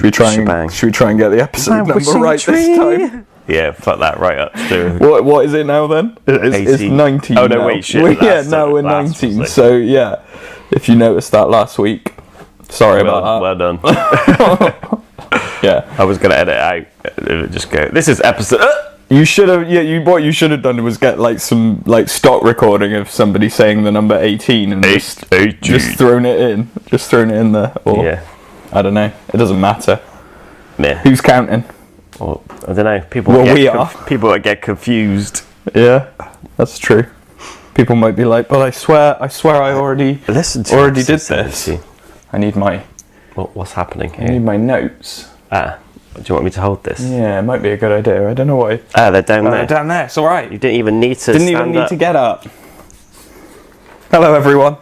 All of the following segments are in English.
Should we try and get the episode number right this time? Yeah, fuck that right up to... What is it now then? It's 19 Oh, no, now. wait, shit. Now we're 19. So, yeah, if you noticed that last week, sorry about that. Well done. Yeah. I was going to edit out. It would just go, this is episode... You should have, what you should have done was get like some stock recording of somebody saying the number 18 and just thrown it in there. Or, yeah. I don't know. It doesn't matter. Yeah. Who's counting? Well, I don't know. People that get confused. Yeah, that's true. People might be like, "Well, I swear, I already did this." I need my. What's happening here? I need my notes. Do you want me to hold this? Yeah, it might be a good idea. I don't know why. They're down there. They're down there. It's all right. You didn't even need to. To get up. Hello, everyone.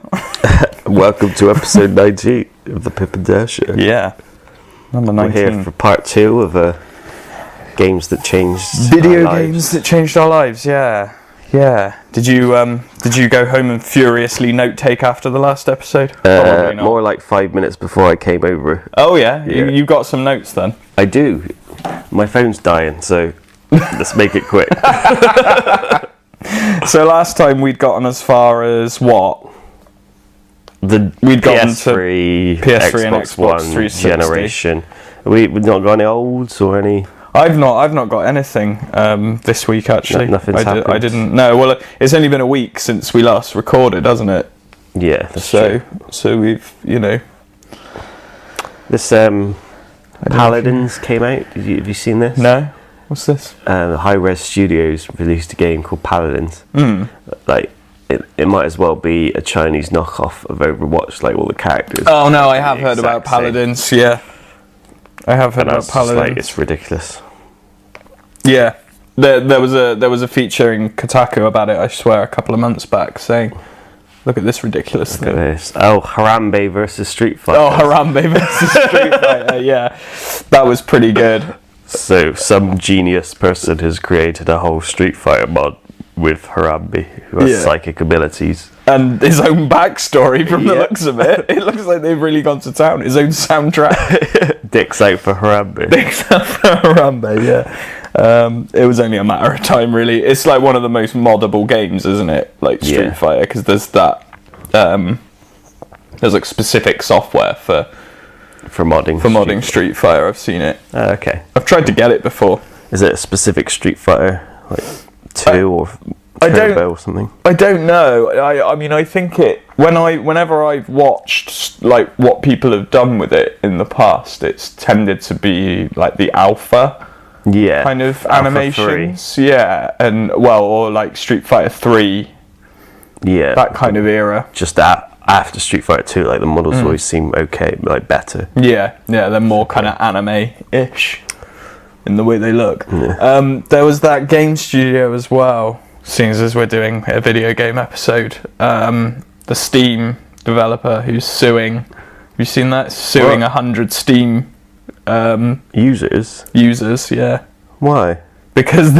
Welcome to episode 19 of the Pip'n'Dale show. Yeah, number 19. We're here for part 2 of games that changed video games that changed our lives. Yeah. Did you go home and furiously note take after the last episode? Probably not. More like 5 minutes before I came over. Oh yeah. You got some notes then? I do. My phone's dying, so let's make it quick. So last time we'd gotten as far as what? We'd gotten to PS3 and Xbox One 360 generation. We've not got any olds or any. I've not got anything this week actually. Nothing's happened. I didn't. No, well, it's only been a week since we last recorded, hasn't it? Yeah, that's true. So we've this Paladins came out. Have you seen this? No. What's this? High Res Studios released a game called Paladins. Like it might as well be a Chinese knockoff of Overwatch, like all the characters. Oh no, I have heard about Paladins. Same. Yeah, I have heard about Paladins. It's ridiculous. Yeah, there was a feature in Kotaku about it. I swear, a couple of months back, saying, "Look at this ridiculous thing." Look at this. Oh, Harambe versus Street Fighter. Oh, Harambe versus Street Fighter. Yeah, that was pretty good. So some genius person has created a whole Street Fighter mod with Harambe, who has psychic abilities. And his own backstory from the looks of it. It looks like they've really gone to town. His own soundtrack. Dick's out for Harambe. Dick's out for Harambe, yeah. It was only a matter of time, really. It's like one of the most moddable games, isn't it? Like Street Fighter, because there's that... there's like specific software for modding Street Fighter. I've seen it. Okay. I've tried to get it before. Is it a specific Street Fighter? Like 2 or Turbo or something? I don't know. I mean, I think whenever I've watched like what people have done with it in the past, it's tended to be like the alpha kind of animations. 3. Yeah, and or like Street Fighter 3. Yeah. That kind of era. Just after Street Fighter 2, like the models always seem okay, like better. Yeah, they're more kind of anime-ish in the way they look. Yeah. There was that game studio as well, seeing as we're doing a video game episode. The Steam developer who's suing. Have you seen that? Suing 100 Steam users, yeah. Why? Because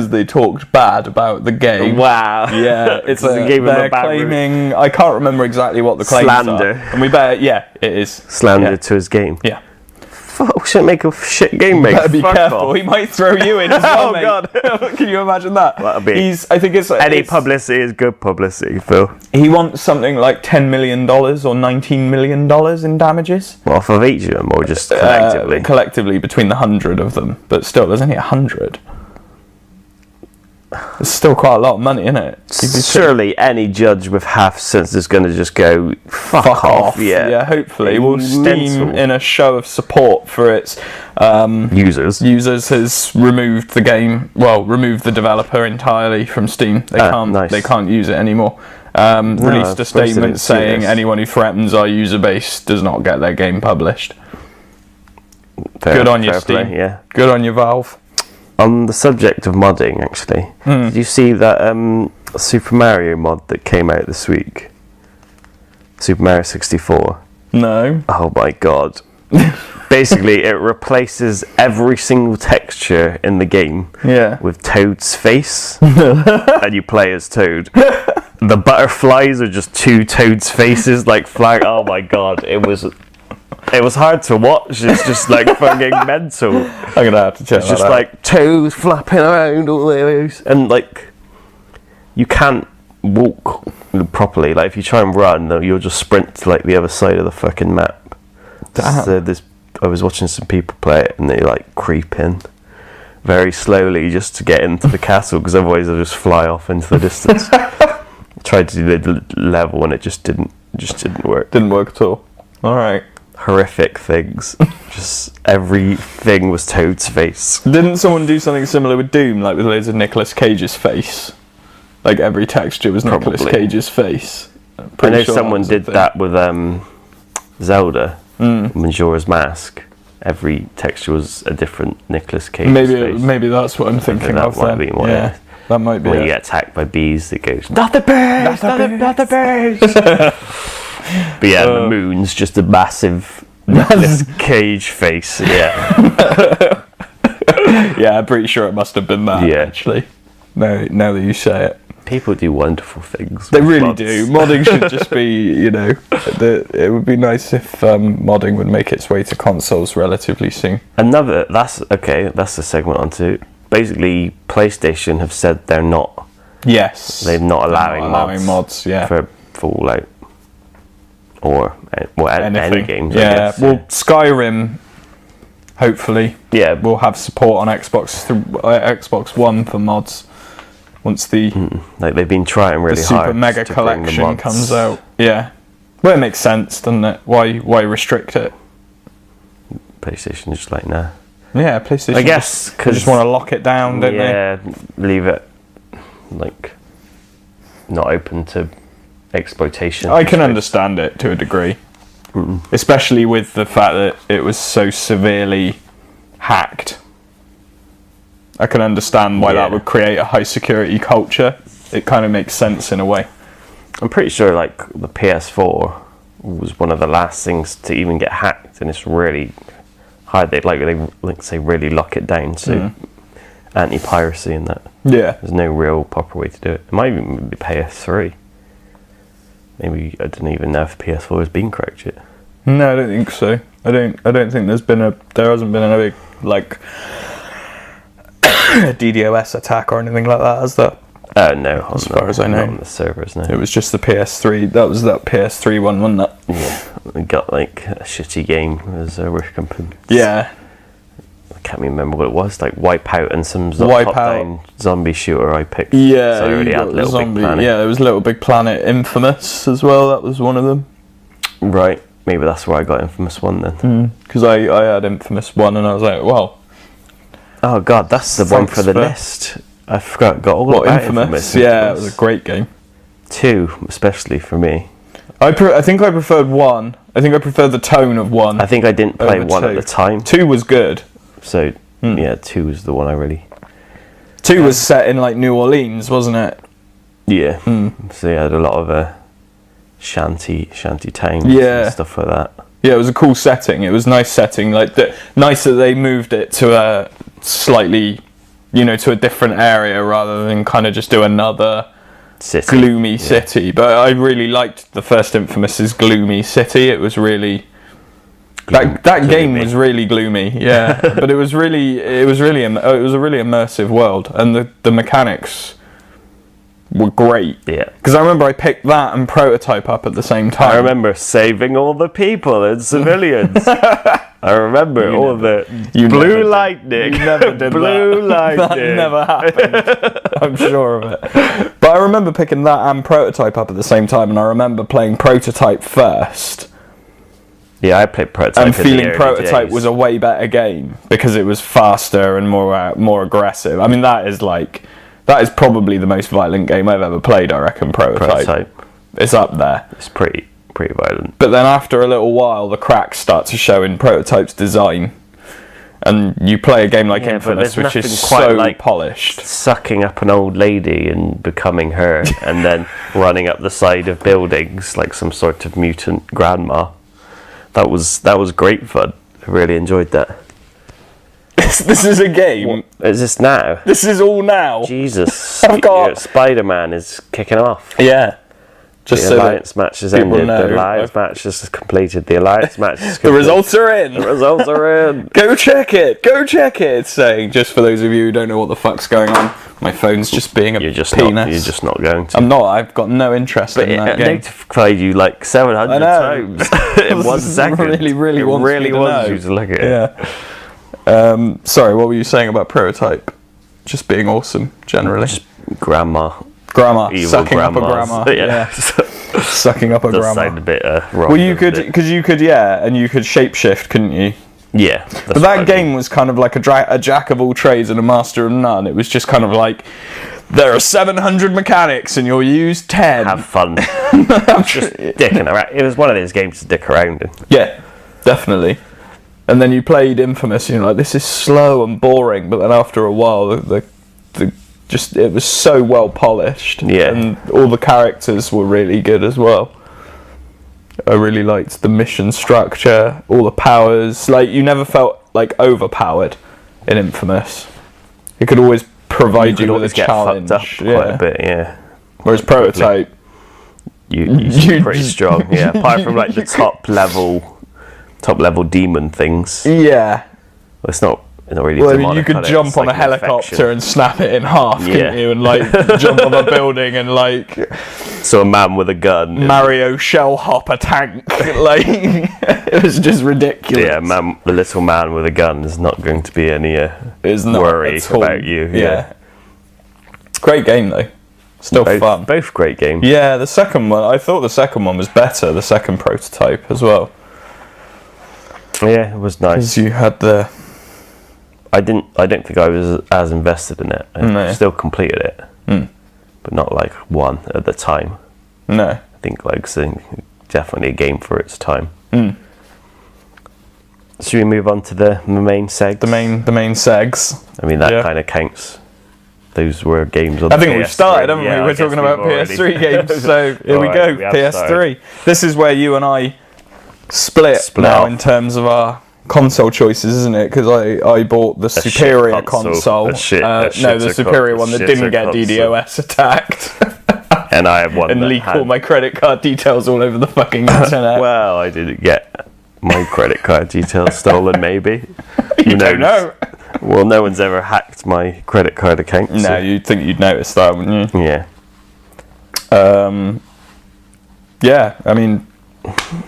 they talked bad about the game. Wow. Yeah, it's a game. They're claiming. I can't remember exactly what the claims slander. Are. And we better. Yeah, it is slander to his game. Yeah. Fuck! Shouldn't make a shit game, mate. Better be careful. He might throw you in as well, mate. God! Can you imagine that? That'll be. I think it's any publicity is good publicity, Phil. He wants something like $10 million or $19 million in damages. Well, off of each of them, or just collectively? Collectively, between the 100 of them. But still, there's only 100. It's still quite a lot of money, isn't it? Surely any judge with half sense is going to just go fuck off. Yeah, hopefully. Well, Steam, in a show of support for its users, has removed the game. Well, removed the developer entirely from Steam. They can't use it anymore. Released a statement saying anyone who threatens our user base does not get their game published. Good on you, Steam. Play, yeah. Good on you, Valve. On the subject of modding, actually, did you see that Super Mario mod that came out this week? Super Mario 64. No. Oh my god. Basically, it replaces every single texture in the game with Toad's face, and you play as Toad. The butterflies are just 2 Toad's faces, like flag. Oh my god, it was it was hard to watch. It's just like fucking mental. I'm gonna have to check. It's just out. like toes flapping around all those, and like you can't walk properly. Like if you try and run, you'll just sprint to like the other side of the fucking map. So I was watching some people play it, and they like creep in very slowly just to get into the castle, because otherwise they'll just fly off into the distance. Tried to do the level, and it just didn't work. Didn't work at all. All right. Horrific things. Just everything was Toad's face. Didn't someone do something similar with Doom, like with loads of Nicolas Cage's face? Like every texture was Nicolas Cage's face. I know someone did that with Zelda, Majora's Mask. Every texture was a different Nicolas Cage face. Maybe that's what I'm thinking of then. Yeah, that might be when you get attacked by bees, it goes, not the bees! Not the bees! But yeah, the moon's just a massive Nicolas Cage face. Yeah. Yeah, I'm pretty sure it must have been that, actually. Now that you say it. People do wonderful things. They really do. Modding should just be, it would be nice if modding would make its way to consoles relatively soon. That's a segment onto. Basically, PlayStation have said they're not. Yes. They're not allowing mods for Fallout. Or any games, I guess. Well, Skyrim, hopefully, will have support on Xbox One for mods once the like they've been trying really Super hard. Mega Collection comes out. Yeah, well, it makes sense, doesn't it? Why restrict it? PlayStation is just like nah. Yeah, PlayStation. I guess because just want to lock it down, don't they? Yeah, leave it like not open to exploitation. I can understand it to a degree, especially with the fact that it was so severely hacked. I can understand why that would create a high security culture. It kind of makes sense in a way. I'm pretty sure like the PS4 was one of the last things to even get hacked, and it's really hard. They really lock it down. So anti-piracy and that. Yeah, there's no real proper way to do it. It might even be PS3. Maybe I don't even know if PS4 has been cracked yet. No, I don't think so. I don't think there hasn't been a big like DDoS attack or anything like that, has there? No. As far as I know, not on the servers. No. It was just the PS3. That was that PS3 one, wasn't it? Yeah, we got like a shitty game as a Rick Company. Yeah. I can't remember what it was, like Wipeout and some top-down zombie shooter I picked. Yeah, so I already had Little Big Planet. Yeah, there was Little Big Planet, Infamous as well. That was one of them. Right, maybe that's where I got Infamous 1 then. Because I had Infamous 1 and I was like, well. Oh god, that's the one for the list. I got all about Infamous. Yeah, it was a great game. 2, especially for me. I think I preferred 1. I think I preferred the tone of 1. I think I didn't play 1 at the time. 2 was good. So, 2 was the one I really... 2 was set in, like, New Orleans, wasn't it? Yeah. So, you had a lot of shanty towns and stuff like that. Yeah, it was a cool setting. It was a nice setting. Like, nice that they moved it to a slightly, to a different area rather than kind of just do another gloomy city. But I really liked the first Infamous's gloomy city. It was really... That game was really gloomy, yeah, but it was a really immersive world, and the mechanics were great. Yeah, because I remember I picked that and Prototype up at the same time. I remember saving all the people and civilians. I remember all the blue lightning. You never did blue lightning. That never happened. I'm sure of it. But I remember picking that and Prototype up at the same time, and I remember playing Prototype first. Yeah, I played Prototype. And feeling Prototype was a way better game because it was faster and more aggressive. I mean, that is probably the most violent game I've ever played. I reckon Prototype. It's up there. It's pretty violent. But then after a little while, the cracks start to show in Prototype's design, and you play a game like Infamous, which is so like polished, sucking up an old lady and becoming her, and then running up the side of buildings like some sort of mutant grandma. That was great fun. I really enjoyed that. This is a game. What? Is this now? This is all now. Jesus. I've got... Spider-Man is kicking off. Yeah. Just the alliance match has ended. The alliance match is completed. The alliance match is complete. The results are in. The results are in. Go check it. Go check it. It's saying, just for those of you who don't know what the fuck's going on, my phone's just being a penis. You're just not going to. I'm not. I've got no interest in that game. It notified you like 700 times in 1 second. Really wants you to look at it. Yeah. Sorry, what were you saying about Prototype? Just being awesome, generally. Just grandma. Sucking up a grandma. Yeah. Sucking up a grandma. Does sound a bit wrong. Well, you could shapeshift, couldn't you? Yeah. But that game was kind of like a jack of all trades and a master of none. It was just kind of like, there are 700 mechanics and you'll use 10. Have fun. Just dicking around. It was one of those games to dick around in. Yeah, definitely. And then you played Infamous and you're like, this is slow and boring. But then after a while, it was so well polished. Yeah. And all the characters were really good as well. I really liked the mission structure, all the powers. Like, you never felt like overpowered in Infamous. It could always provide you with a challenge. Fucked up quite a bit, yeah. Whereas Prototype, you're pretty strong, yeah. Apart from like the top level demon things. Yeah. Well, it's not really demonic. Well, you could jump on a helicopter and snap it in half, couldn't you? And like jump on a building and like. So a man with a gun. Mario shell hop a tank. Like, it was just ridiculous. Yeah, the little man with a gun is not going to be any worry about you. Yeah. Great game though. Still fun. Both great games. Yeah, the second one. I thought the second one was better. The second Prototype as well. Yeah, it was nice. Because you had the. I don't think I was as invested in it. I still completed it, but not like one at the time. No, I think definitely a game for its time. Should we move on to the main segs? The main segs. I mean, that kind of counts. Those were games on the PS3. I think we've started, haven't we? We're talking about PS3 games, so here we go. PS3. Started. This is where you and I split now off in terms of our console choices, isn't it? Because I bought the superior console. The superior one that didn't get DDoS attacked. And I have one and leak all my credit card details all over the fucking internet. Well, I didn't get my credit card details stolen, maybe. You don't know. Well, no one's ever hacked my credit card account. No, you'd think you'd notice that, wouldn't you? Yeah. Yeah, I mean,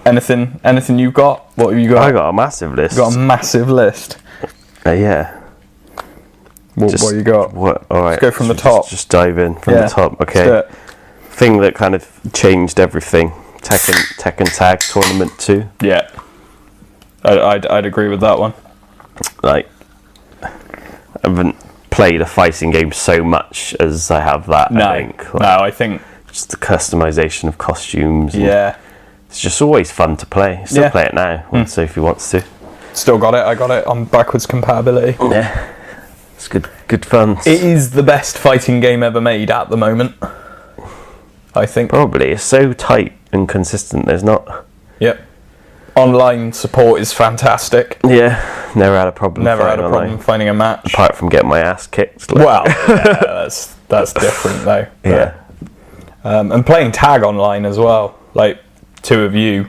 anything you've got? What have you got? I got a massive list. You got a massive list? Yeah. What you got? What? All right. Let's go from the top. Just dive in from the top. Okay. Thing that kind of changed everything. Tekken Tag Tournament 2. Yeah. I'd agree with that one. Like, I haven't played a fighting game so much as I have that. I think just the customization of costumes. Yeah. It's just always fun to play. Still play it now when Sophie wants to. Still got it. I got it on backwards compatibility. Yeah. It's good fun. It is the best fighting game ever made at the moment, I think. Probably. It's so tight and consistent. There's not. Yep. Online support is fantastic. Yeah. Never had a problem finding a match. Apart from getting my ass kicked. Well, yeah, that's different though. Yeah. And playing tag online as well. Like, two of you.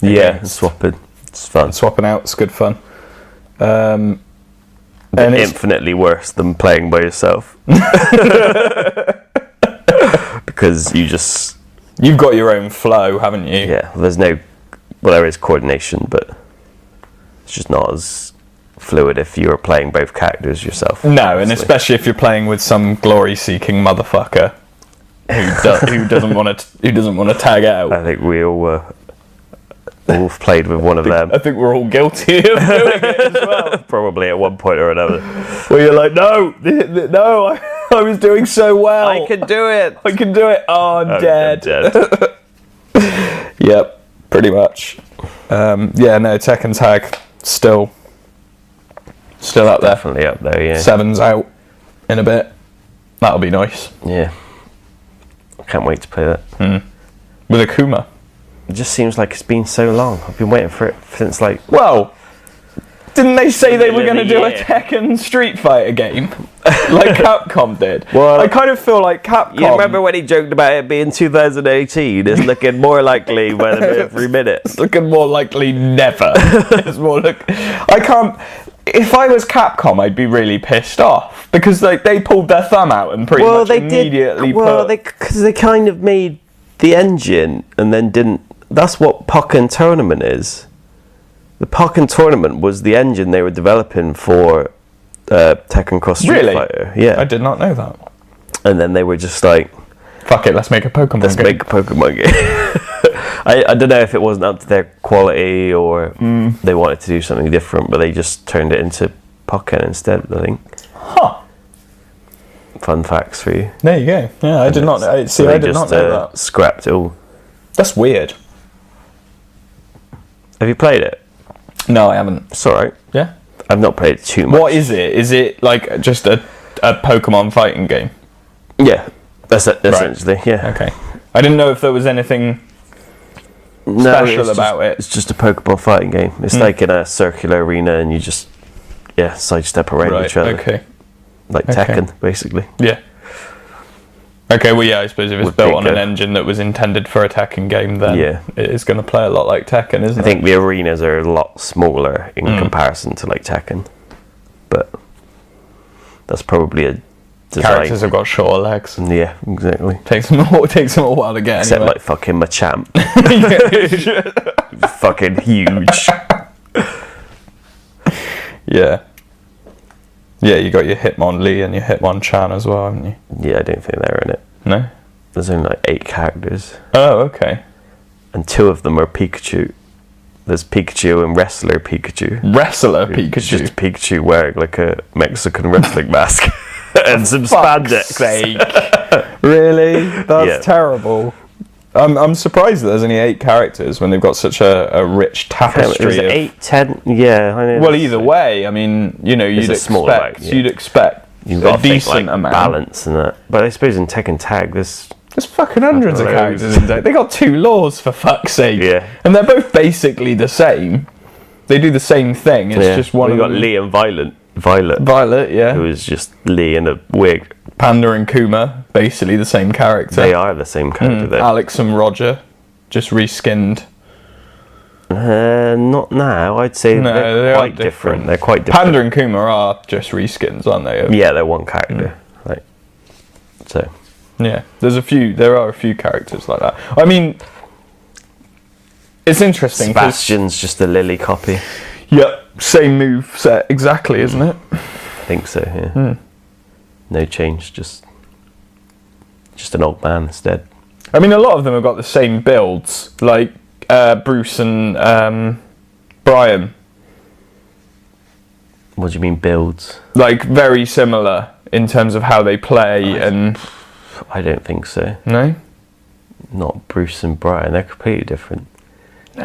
Yeah, swapping. It's fun. Swapping out, it's good fun. And infinitely worse than playing by yourself. Because you've got your own flow, haven't you? Yeah, there is coordination, but it's just not as fluid if you're playing both characters yourself. No, obviously. And especially if you're playing with some glory-seeking motherfucker who doesn't want to tag out. I think we all played with one of them. I think we're all guilty of doing it as well. Probably at one point or another. Where you're like, no, I was doing so well. I can do it. Oh, I'm dead. Yep, pretty much. Tekken Tag still up there. Definitely up there, yeah. 7's out in a bit. That'll be nice. Yeah. I can't wait to play that. With Akuma. It just seems like it's been so long. I've been waiting for it since Well, didn't they say they were going to do a Tekken Street Fighter game? like Capcom did. Well, I kind of feel like Capcom... You remember when he joked about it being 2018? It's looking more likely by every minute. It's looking more likely never. It's more I can't... If I was Capcom, I'd be really pissed off because they pulled their thumb out and pretty much immediately because they kind of made the engine and then didn't... That's what Pokken Tournament is. The Pokken Tournament was the engine they were developing for Tekken Cross Street Fighter. Yeah. I did not know that. And then they were just like... Fuck it, let's make a Pokemon game. Let's make a Pokemon game. I don't know if it wasn't up to their quality or they wanted to do something different, but they just turned it into Pokken instead, I think. Huh. Fun facts for you. There you go. Yeah, I did not know. See, I did not know that. Scrapped it all. That's weird. Have you played it? No, I haven't. It's alright. Yeah? I've not played it too much. What is it? Is it like just a Pokemon fighting game? Yeah. That's it, essentially, right. Yeah. Okay. I didn't know if there was anything special about it. It's just a Pokemon fighting game. It's like in a circular arena and you just sidestep around each other. Okay. Like Tekken, basically. Yeah. Okay, well, yeah, I suppose if it's built on an engine that was intended for a Tekken game, then it is going to play a lot like Tekken, isn't it? I think the arenas are a lot smaller in comparison to like Tekken. But that's probably a design. Characters have got shorter legs. Yeah, exactly. Takes them a while to get. Except like fucking Machamp. Fucking huge. Yeah. Yeah, you got your Hitmonlee and your Hitmonchan as well, haven't you? Yeah, I don't think they're in it. No? There's only like 8 characters. Oh, okay. And 2 of them are Pikachu. There's Pikachu and Wrestler Pikachu. Wrestler Pikachu? Just Pikachu wearing like a Mexican wrestling mask. And some spandex. Sake. Really? That's terrible. I'm surprised that there's only 8 characters when they've got such a rich tapestry. It was 8, 10, yeah. I know. Well, either way, I mean, you know, you'd expect you've got a decent amount. Balance and that. But I suppose in Tekken Tag, there's fucking hundreds of characters in Tekken. They got 2 laws, for fuck's sake. Yeah. And they're both basically the same. They do the same thing. It's just one of them. You got Lee and Violet. Violet, yeah. Who is just Lee in a wig. Panda and Kuma, basically the same character. They are the same character, though. Alex and Roger, just reskinned. Not now. I'd say they're quite different. They're quite different. Panda and Kuma are just reskins, aren't they? Yeah, they're one character. So. Yeah, there are a few characters like that. I mean, it's interesting. Sebastian's just a Lily copy. Yep, same move set exactly, isn't it? I think so. Yeah. No change, just an old man instead. I mean, a lot of them have got the same builds, like Bruce and Brian. What do you mean builds? Like very similar in terms of how they play and. I don't think so. No. Not Bruce and Brian. They're completely different.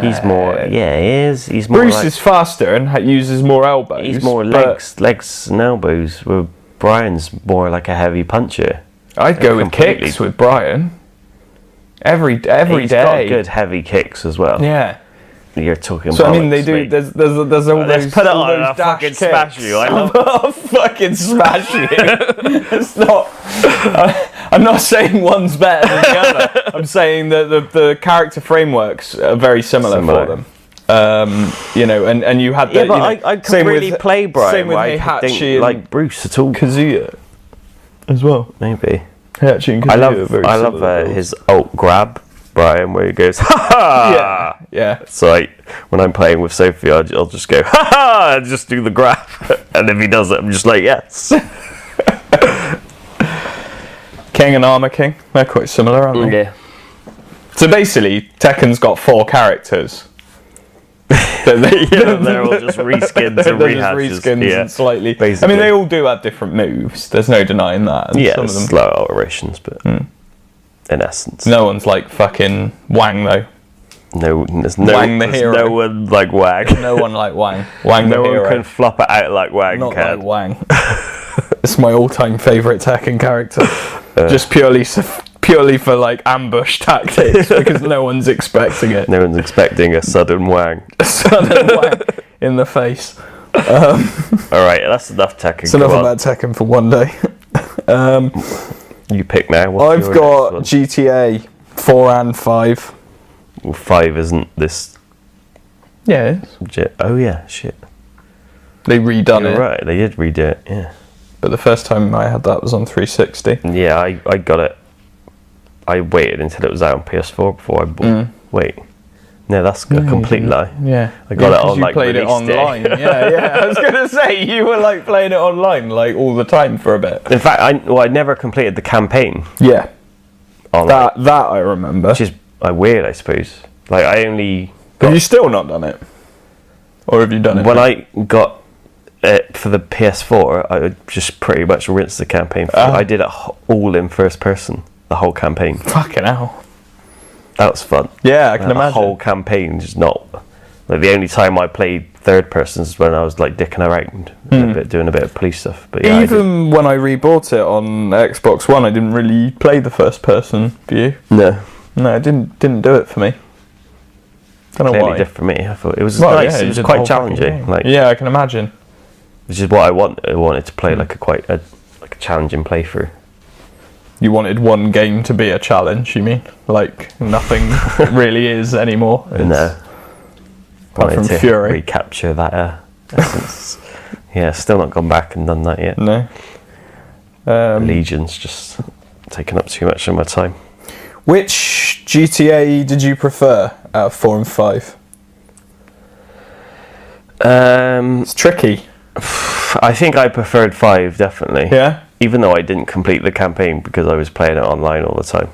He's more. Yeah, he is. He's more. Bruce is faster and uses more elbows. He's more legs and elbows. Well, Brian's more like a heavy puncher. I'd go with kicks with Brian. Every day. He's got good heavy kicks as well. Yeah. You're talking. So I mean, they do. There's all those. Let's put it on. I'll fucking kicks. Smash you. I'll fucking smash you. It's not. I'm not saying one's better than the other. I'm saying that the character frameworks are very similar. For them. You know, and you had. Yeah, but I could really play Brian. Same with Heihachi and like Bruce at all. Kazuya, as well. Maybe. Heihachi and Kazuya. I love his ult grab. Brian, where he goes, ha ha! Yeah. So when I'm playing with Sophie, I'll just go, ha ha! And just do the grab. And if he does it, I'm just like, yes. King and Armor King, they're quite similar, aren't they? Yeah. So basically, Tekken's got 4 characters. They're all just reskins and rehashes. Just reskins and slightly. Basically. I mean, they all do have different moves. There's no denying that. And some of them slow alterations, but... In essence, no one's like fucking Wang though. No, there's Wang the hero. No one like Wang. No one like Wang. Wang the hero. No one can flop it out like Wang. Not like Wang. It's my all-time favourite Tekken character. Just purely for like ambush tactics because no one's expecting it. No one's expecting a sudden Wang. A sudden Wang in the face. Alright, that's enough Tekken. It's enough about Tekken for one day. You pick now. I've got GTA 4 and 5. Well, 5 isn't this... Yeah, it is. Oh yeah, shit. They redone it. Right, they did redo it, yeah. But the first time I had that was on 360. Yeah, I got it. I waited until it was out on PS4 before I bought. Wait, no, that's a complete lie. Yeah, I got it on you played it online. yeah. I was gonna say you were like playing it online like all the time for a bit. In fact, I never completed the campaign. Yeah, on that I remember. Which is weird, I suppose. Like I only. Have you still not done it, or have you done it? When I got it for the PS4, I just pretty much rinsed the campaign. I did it all in first person. The whole campaign. Fucking hell. That was fun. Yeah, I can imagine. The whole campaign, just not... Like, the only time I played third person is when I was, like, dicking around, doing a bit of police stuff. But yeah, even when I rebought it on Xbox One, I didn't really play the first person view. No, it didn't do it for me. Don't know why. It did for me. I thought it was nice. It was quite challenging. Like, yeah, I can imagine. Which is what I want. I wanted to play like a challenging playthrough. You wanted one game to be a challenge, you mean? Like, nothing really is anymore. No. Apart from Fury. Recapture that essence. Yeah, still not gone back and done that yet. No. Legion's just taken up too much of my time. Which GTA did you prefer out of 4 and 5? It's tricky. I think I preferred 5, definitely. Yeah? Even though I didn't complete the campaign because I was playing it online all the time.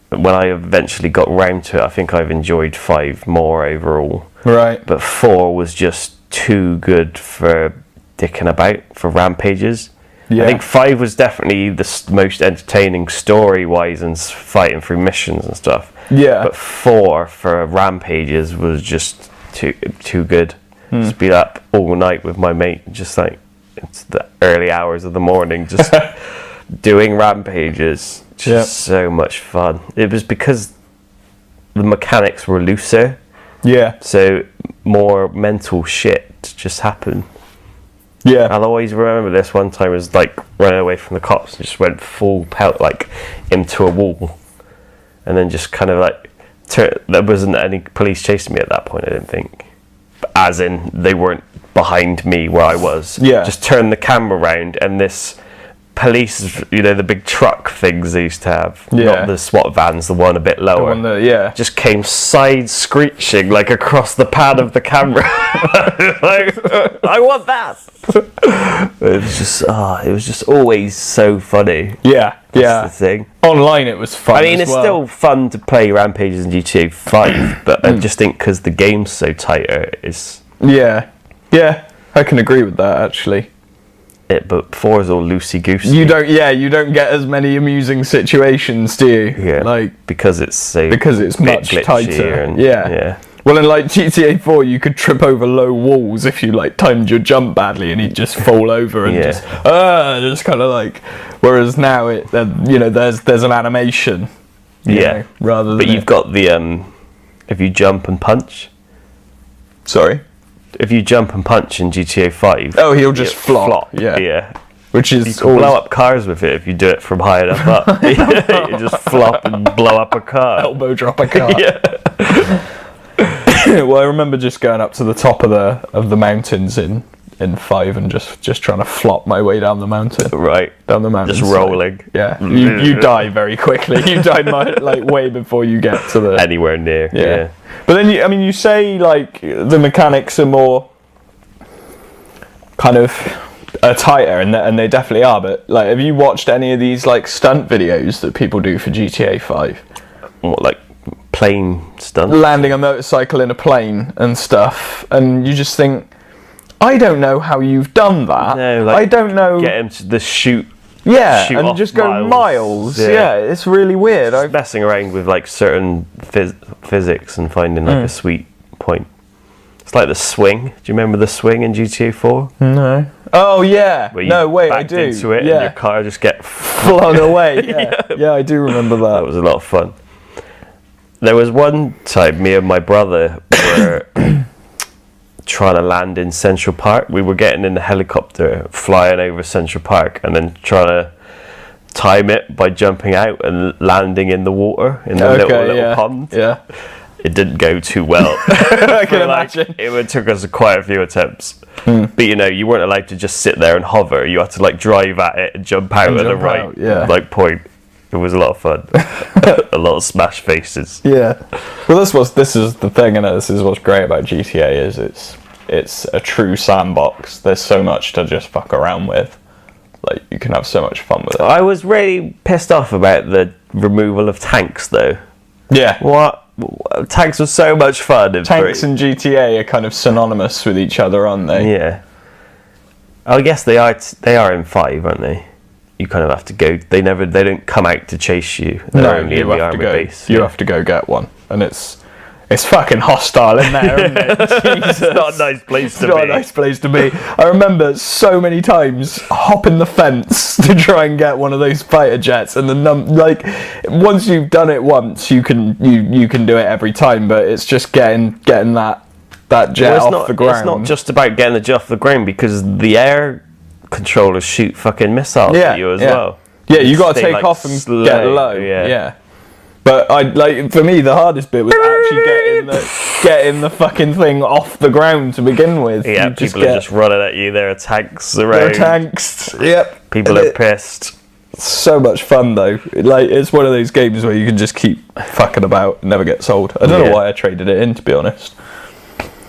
When I eventually got round to it, I think I've enjoyed 5 more overall. Right. But 4 was just too good for dicking about, for rampages. Yeah. I think 5 was definitely the most entertaining story-wise and fighting through missions and stuff. Yeah. But 4 for rampages was just too good. Just be up all night with my mate, just like it's the early hours of the morning, just doing rampages. Just so much fun. It was because the mechanics were looser. Yeah. So more mental shit just happened. Yeah. I'll always remember this one time. I was like running away from the cops and just went full pelt like into a wall, and then just kind of like there wasn't any police chasing me at that point. I didn't think. As in, they weren't behind me where I was. Yeah. Just turned the camera around, and this police, the big truck things they used to have, not the SWAT vans, the one a bit lower, just came side screeching like across the pad of the camera. Like, I want that. It was just always so funny. Yeah. That's the thing. Online it was fun. I mean, it's still fun to play Rampages in GTA 5, but I just think because the game's so tighter, it's... Yeah, I can agree with that, actually. But 4 is all loosey-goosey. You don't get as many amusing situations, do you? Yeah, because it's much tighter. Yeah. Well, in like GTA 4, you could trip over low walls if you like timed your jump badly, and he'd just fall over and just kind of like. Whereas now, there's an animation. Rather than. But you've got the if you jump and punch. Sorry. If you jump and punch in GTA 5, he'll just flop. Yeah. Which is you can blow up cars with it if you do it from high enough up. You just flop and blow up a car. Elbow drop a car. Well, I remember just going up to the top of the mountains in 5 and just trying to flop my way down the mountain. Right. Down the mountain. Just rolling. Yeah. You die very quickly. You die way before you get to the anywhere near. Yeah. But then you say like the mechanics are more kind of tighter, and they definitely are. But like, have you watched any of these like stunt videos that people do for GTA 5? What, like plane stunt? Landing a motorcycle in a plane and stuff, and you just think, I don't know how you've done that. No, I don't know. Get him to shoot. Yeah, shoot and just go miles. Yeah, it's really weird. I'm messing around with like certain physics and finding like a sweet point. It's like the swing. Do you remember the swing in GTA 4? No. Oh yeah. I do. Into it, and your car just get flung away. Yeah, I do remember that. That was a lot of fun. There was one time me and my brother were trying to land in Central Park. We were getting in the helicopter, flying over Central Park, and then trying to time it by jumping out and landing in the water in the little pond. Yeah. It didn't go too well. I can imagine. It took us quite a few attempts. But you weren't allowed to just sit there and hover. You had to like drive at it and jump out at the right point. It was a lot of fun. A lot of smash faces. Yeah. Well, this is the thing, and this is what's great about GTA is it's a true sandbox. There's so much to just fuck around with. Like, you can have so much fun with it. I was really pissed off about the removal of tanks, though. Yeah. What? Tanks were so much fun. Tanks and GTA are kind of synonymous with each other, aren't they? Yeah. I guess they are in 5, aren't they? You kind of have to go. They don't come out to chase you. They're only in the army base. You have to go get one, and it's fucking hostile in there, isn't it? It's not a nice place to be. It's not a nice place to be. I remember so many times hopping the fence to try and get one of those fighter jets, and once you've done it once, you can do it every time. But it's just getting that jet off the ground. It's not just about getting the jet off the ground, because the air controllers shoot fucking missiles at you as well. Yeah, you got to take off and get low. Yeah. But for me, the hardest bit was actually getting the fucking thing off the ground to begin with. Yeah, people are just running at you. There are tanks around. There are tanks. Yep. People are pissed. So much fun though. It's one of those games where you can just keep fucking about and never get sold. I don't know why I traded it in, to be honest.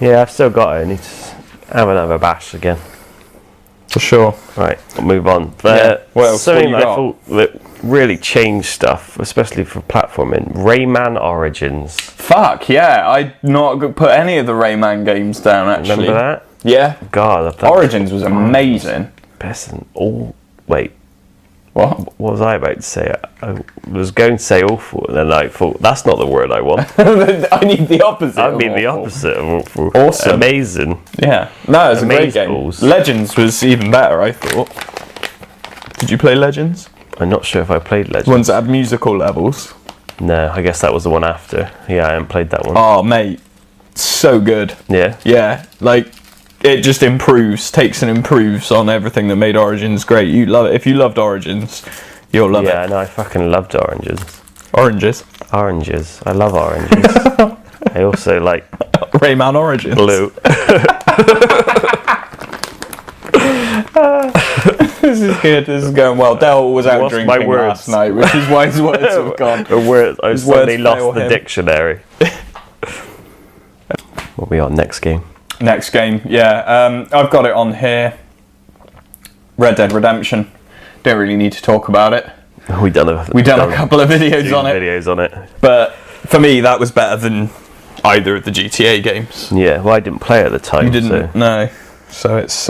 Yeah, I've still got it. I need to have another bash again. For sure. Right, we'll move on. Something I thought that really changed stuff, especially for platforming. Rayman Origins. Fuck yeah! I'd not put any of the Rayman games down, actually. Remember that? Yeah. God, Origins was amazing. Wait. What was I about to say? I was going to say awful, and then I thought, that's not the word I want. I need the opposite. I mean the opposite of awful. Awesome. Amazing. Yeah. No, it was a great game. Legends was even better, I thought. Did you play Legends? I'm not sure if I played Legends. Ones that had musical levels. No, I guess that was the one after. Yeah, I haven't played that one. Oh, mate. So good. Yeah? Yeah. It just takes and improves on everything that made Origins great. You love it. If you loved Origins, you'll love it. Yeah, no, I fucking loved Oranges. Oranges? Oranges. I love oranges. I also like... Rayman Origins. Blue. This is good. This is going well. Dale was out drinking last night, which is why his words have gone. I suddenly lost the dictionary. What are we on? Next game? Next game, yeah. I've got it on here. Red Dead Redemption. Don't really need to talk about it. We've done a couple of videos on it. But for me, that was better than either of the GTA games. Yeah, well, I didn't play at the time. You didn't? So. No. So it's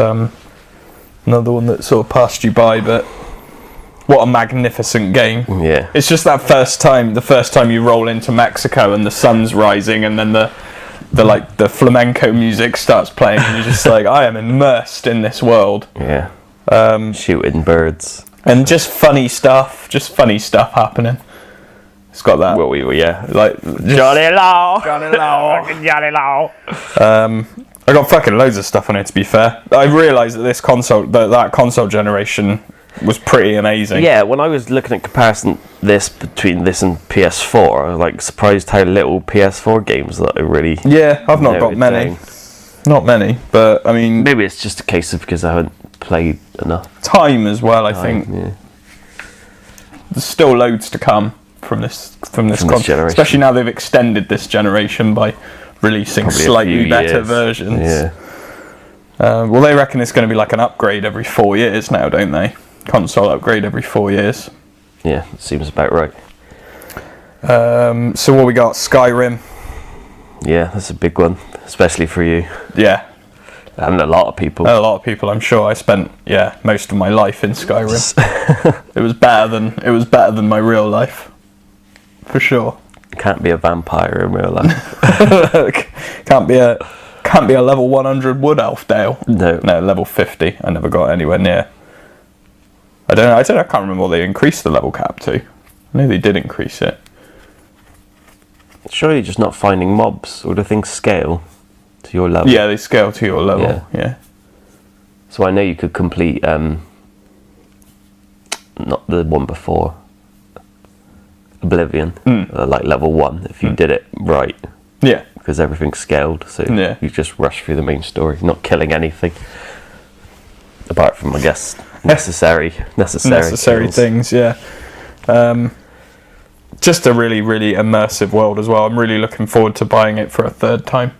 another one that sort of passed you by, but what a magnificent game. Yeah. It's just the first time you roll into Mexico and the sun's rising, and then the flamenco music starts playing, and you're just like, I am immersed in this world. Yeah. Shooting birds. And just funny stuff happening. It's got that. Well, Johnny Law. Johnny Law. I got fucking loads of stuff on it, to be fair. I realised that that console generation was pretty amazing. Yeah, when I was looking at comparison between this and PS4, I was like surprised how little PS4 games that I really... Yeah, I've not got many. Not many, but I mean... Maybe it's just a case of because I haven't played enough. Time as well, I think. Yeah. There's still loads to come from this generation. Especially now they've extended this generation by releasing probably slightly better versions. Yeah. Well, they reckon it's going to be like an upgrade every 4 years now, don't they? Console upgrade every 4 years. Yeah, seems about right. So what we got? Skyrim. Yeah, that's a big one, especially for you. Yeah. And a lot of people. I'm sure. I spent most of my life in Skyrim. It was better than my real life, for sure. You can't be a vampire in real life. Can't be a level 100 wood elf, Dale. No, level 50. I never got anywhere near. I can't remember what they increased the level cap to. I know they did increase it. Surely you're just not finding mobs, or do things scale? To your level. Yeah, they scale to your level. Yeah. So I know you could complete not the one before Oblivion, like level 1 if you did it right. Yeah. Because everything's scaled, so you just rush through the main story, not killing anything. Apart from, I guess, necessary things, yeah. Just a really, really immersive world as well. I'm really looking forward to buying it for a third time.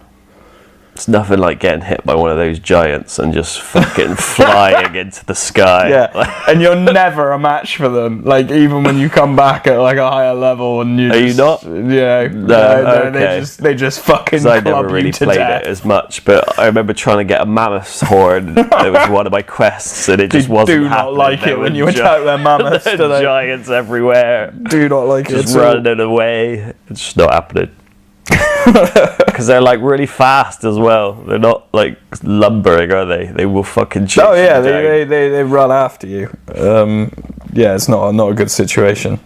It's nothing like getting hit by one of those giants and just fucking flying into the sky. Yeah, and you're never a match for them. Like, even when you come back at like a higher level, and you you not? Yeah, no, okay. they just fucking club I never really you to played death. it as much, but I remember trying to get a mammoth's horn. It was one of my quests, and it just wasn't do not happening. like it when you attack their mammoths. Giants everywhere. Do not like just it. running away. It's just not happening. Because they're like really fast as well. They're not like lumbering, are they? They will fucking chase you down. They run after you. Yeah, it's not a good situation.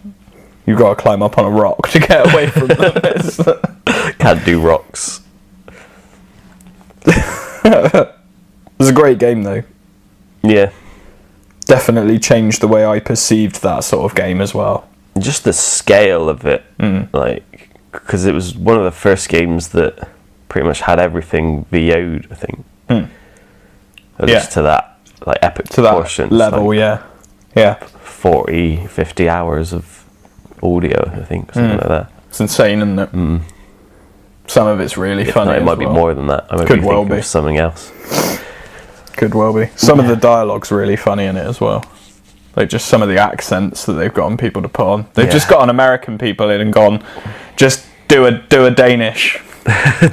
You've got to climb up on a rock to get away from them. Can't do rocks. It was a great game though. Yeah. Definitely changed the way I perceived that sort of game as well. Just the scale of it, like. Because it was one of the first games that pretty much had everything VO'd, I think. At least to that, like, epic proportions. That level, like, yeah. 40, 50 hours of audio, I think, something like that. It's insane, isn't it? Some of it's really funny. It might be more than that. I might be thinking of something else. Could well be. Some of the dialogue's really funny in it as well. Like, just some of the accents that they've gotten people to put on. They've just gotten American people in and gone, just do a Danish.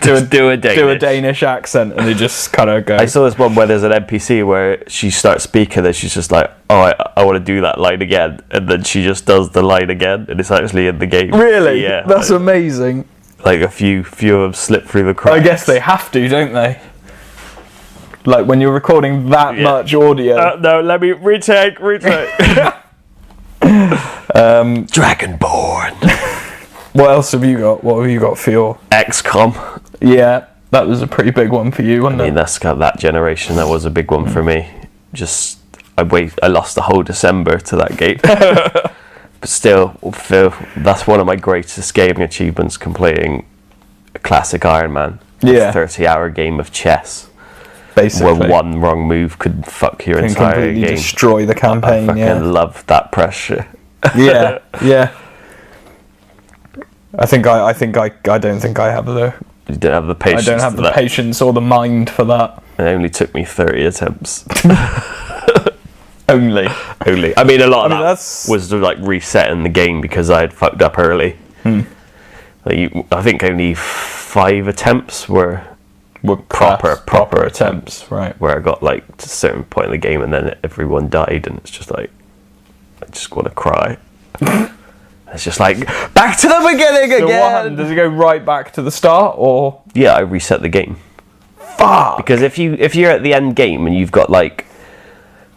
do a Danish accent, and they just kind of go. I saw this one where there's an NPC where she starts speaking and she's just like, oh, I want to do that line again, and then she just does the line again, and it's actually in the game. Really? Yeah. That's amazing. Like, a few of them slip through the cracks. I guess they have to, don't they? Like, when you're recording that much audio. No, let me retake. Dragonborn. What else have you got? What have you got for your XCOM? Yeah, that was a pretty big one for you, wasn't it? I mean, that's got that generation. That was a big one for me. Just I lost the whole December to that game. But still, Phil, that's one of my greatest gaming achievements, completing a classic Iron Man. Yeah. 30-hour game of chess. Basically. Where one wrong move could fuck your entire completely game. Destroy the campaign. I fucking love that pressure. Yeah. I don't think I have the. You don't have the patience. I don't have the patience or the mind for that. It only took me 30 attempts. Only. I mean, a lot of that was like resetting the game because I had fucked up early. Like I think only 5 attempts were proper attempts, right? Where I got like to a certain point in the game, and then everyone died, and it's just like I just want to cry. It's just like back to the beginning again. What happened? Does it go right back to the start, or? Yeah, I reset the game. Fuck. Because if you're at the end game and you've got like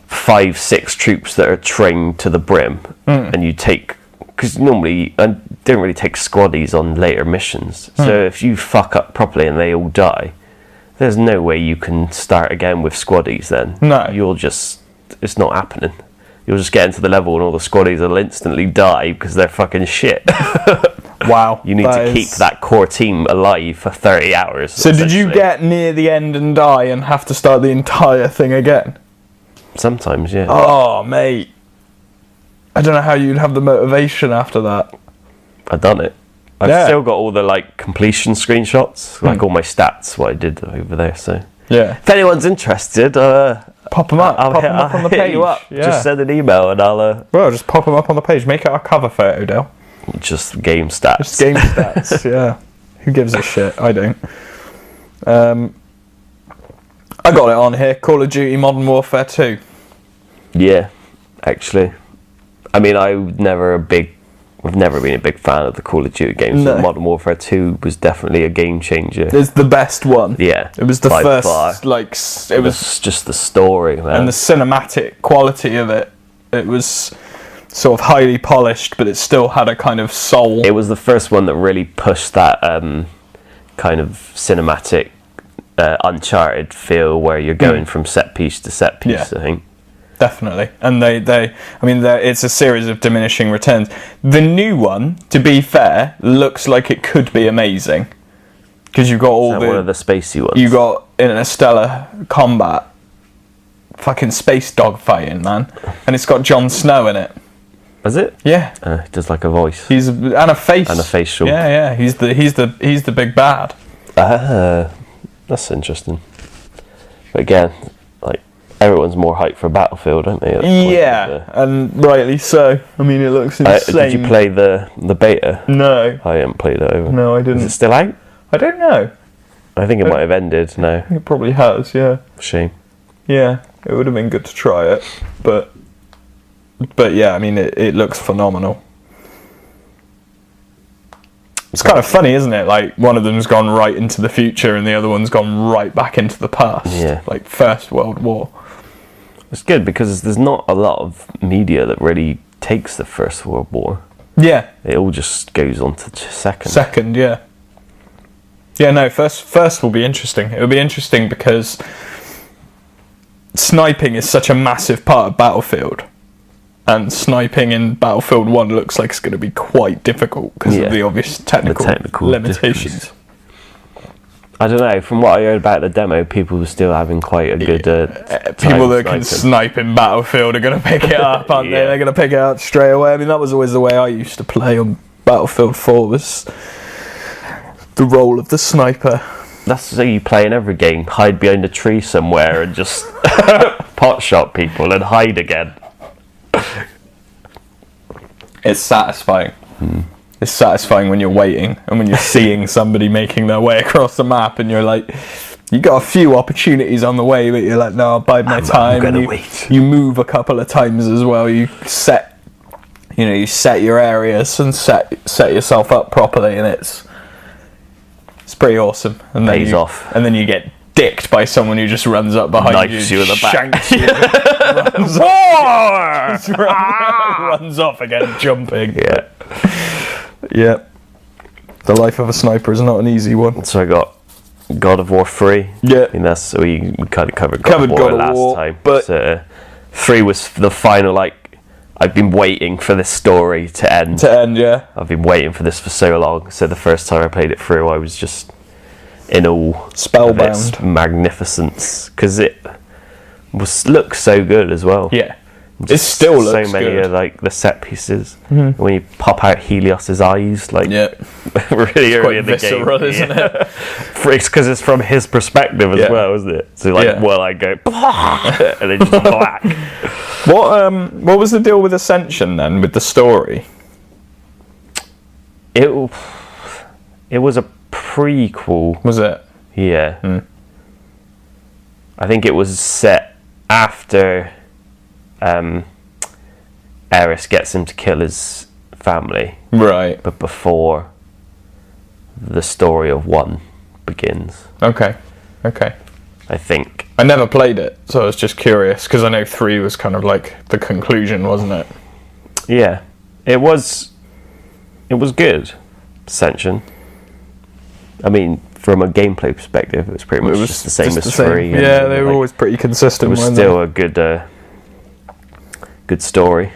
5-6 troops that are trained to the brim, and you take, because normally I don't really take squaddies on later missions. So if you fuck up properly and they all die, there's no way you can start again with squaddies. Then it's not happening. You'll just get into the level and all the squaddies will instantly die because they're fucking shit. Wow. You need to keep that core team alive for 30 hours. So did you get near the end and die and have to start the entire thing again? Sometimes, yeah. Oh, mate. I don't know how you'd have the motivation after that. I've done it. I've still got all the like completion screenshots, like all my stats, what I did over there. So yeah, if anyone's interested, pop them up. Pop them up on the page. You up. Yeah. Just send an email and I'll. Well, just pop them up on the page. Make it our cover photo, Dale. Just game stats. Just game stats. Yeah. Who gives a shit? I don't. I got it on here. Call of Duty Modern Warfare 2. Yeah, actually. I mean, I've never been a big fan of the Call of Duty games. No. Modern Warfare 2 was definitely a game changer. It's the best one. Yeah. It was the first, far. like, it was just the story, man. And the cinematic quality of it. It was sort of highly polished, but it still had a kind of soul. It was the first one that really pushed that kind of cinematic Uncharted feel where you're going from set piece to set piece. I think definitely, and it's a series of diminishing returns. The new one, to be fair, looks like it could be amazing because you've got all one of the spacey ones. You got Interstellar combat, fucking space dogfighting, man, and it's got Jon Snow in it. Is it? Yeah. Just like a voice. And a face. And a facial. Yeah. He's the big bad. That's interesting. But again, like, everyone's more hyped for Battlefield, aren't they? Yeah, and rightly so. I mean, it looks insane. Did you play the beta? No. I haven't played it over. No, I didn't. Is it still out? I don't know. I think it might have ended now. I think it probably has, yeah. Shame. Yeah, it would have been good to try it, but yeah, I mean, it looks phenomenal. It's kind of funny, isn't it? Like, one of them's gone right into the future and the other one's gone right back into the past. Yeah. Like, First World War. It's good because there's not a lot of media that really takes the First World War. Yeah. It all just goes on to second. Second, yeah. Yeah, no, first will be interesting. It'll be interesting because sniping is such a massive part of Battlefield. And sniping in Battlefield 1 looks like it's going to be quite difficult because of the obvious technical limitations. I don't know, from what I heard about the demo, people were still having quite a good people that can snipe in Battlefield are going to pick it up, aren't they? They're going to pick it up straight away. I mean, that was always the way I used to play on Battlefield 4, was the role of the sniper. That's how you play in every game. Hide behind a tree somewhere and just pot shot people and hide again. It's satisfying. It's satisfying when you're waiting and when you're seeing somebody making their way across the map and you're like, you got a few opportunities on the way, but you're like, no, I'll bide my time. And you move a couple of times as well. You set your areas and set yourself up properly, and it's pretty awesome. And then pays off. And then you get dicked by someone who just runs up behind you, in the back, shanks you, runs off again, jumping. Yeah. The life of a sniper is not an easy one. So I got God of War 3. Yeah. I mean, we kind of covered God of War last time. But 3 was the final, like, I've been waiting for this story to end. Yeah. I've been waiting for this for so long. So the first time I played it through, I was just in awe, spellbound, of its magnificence, because it looks so good as well. Yeah, it still looks good. So many of like the set pieces when you pop out Helios's eyes, like really early in the game, isn't it? Because it's from his perspective as well, isn't it? So like, I go, and then just black. What was the deal with Ascension then, with the story? It was a prequel. Was it? Yeah. I think it was set after Eris gets him to kill his family. Right. But before the story of 1 begins. Okay. I think. I never played it, so I was just curious, because I know 3 was kind of like the conclusion, wasn't it? Yeah. It was good, Ascension. I mean, from a gameplay perspective, it was pretty much just the same as 3. Yeah, they were always pretty consistent. It was still a good story.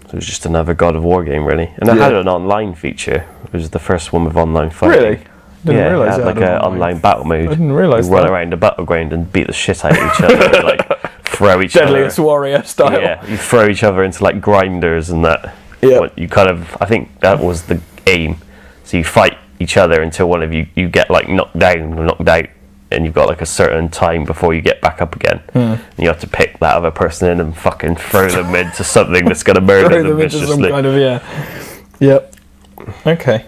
So it was just another God of War game, really. And it had an online feature. It was the first one with online fighting. Really? Didn't realise it had like an online battle mode. I didn't realise that. You run around the battleground and beat the shit out of each other. And, like, throw each other. Deadliest Warrior style. Yeah, you throw each other into like grinders and that. Yeah. You kind of, I think that was the aim. So you fight each other until one of you get like knocked down or knocked out, and you've got like a certain time before you get back up again. And you have to pick that other person in and fucking throw them into something that's going to murder them viciously. Into some kind of, Yep. Okay.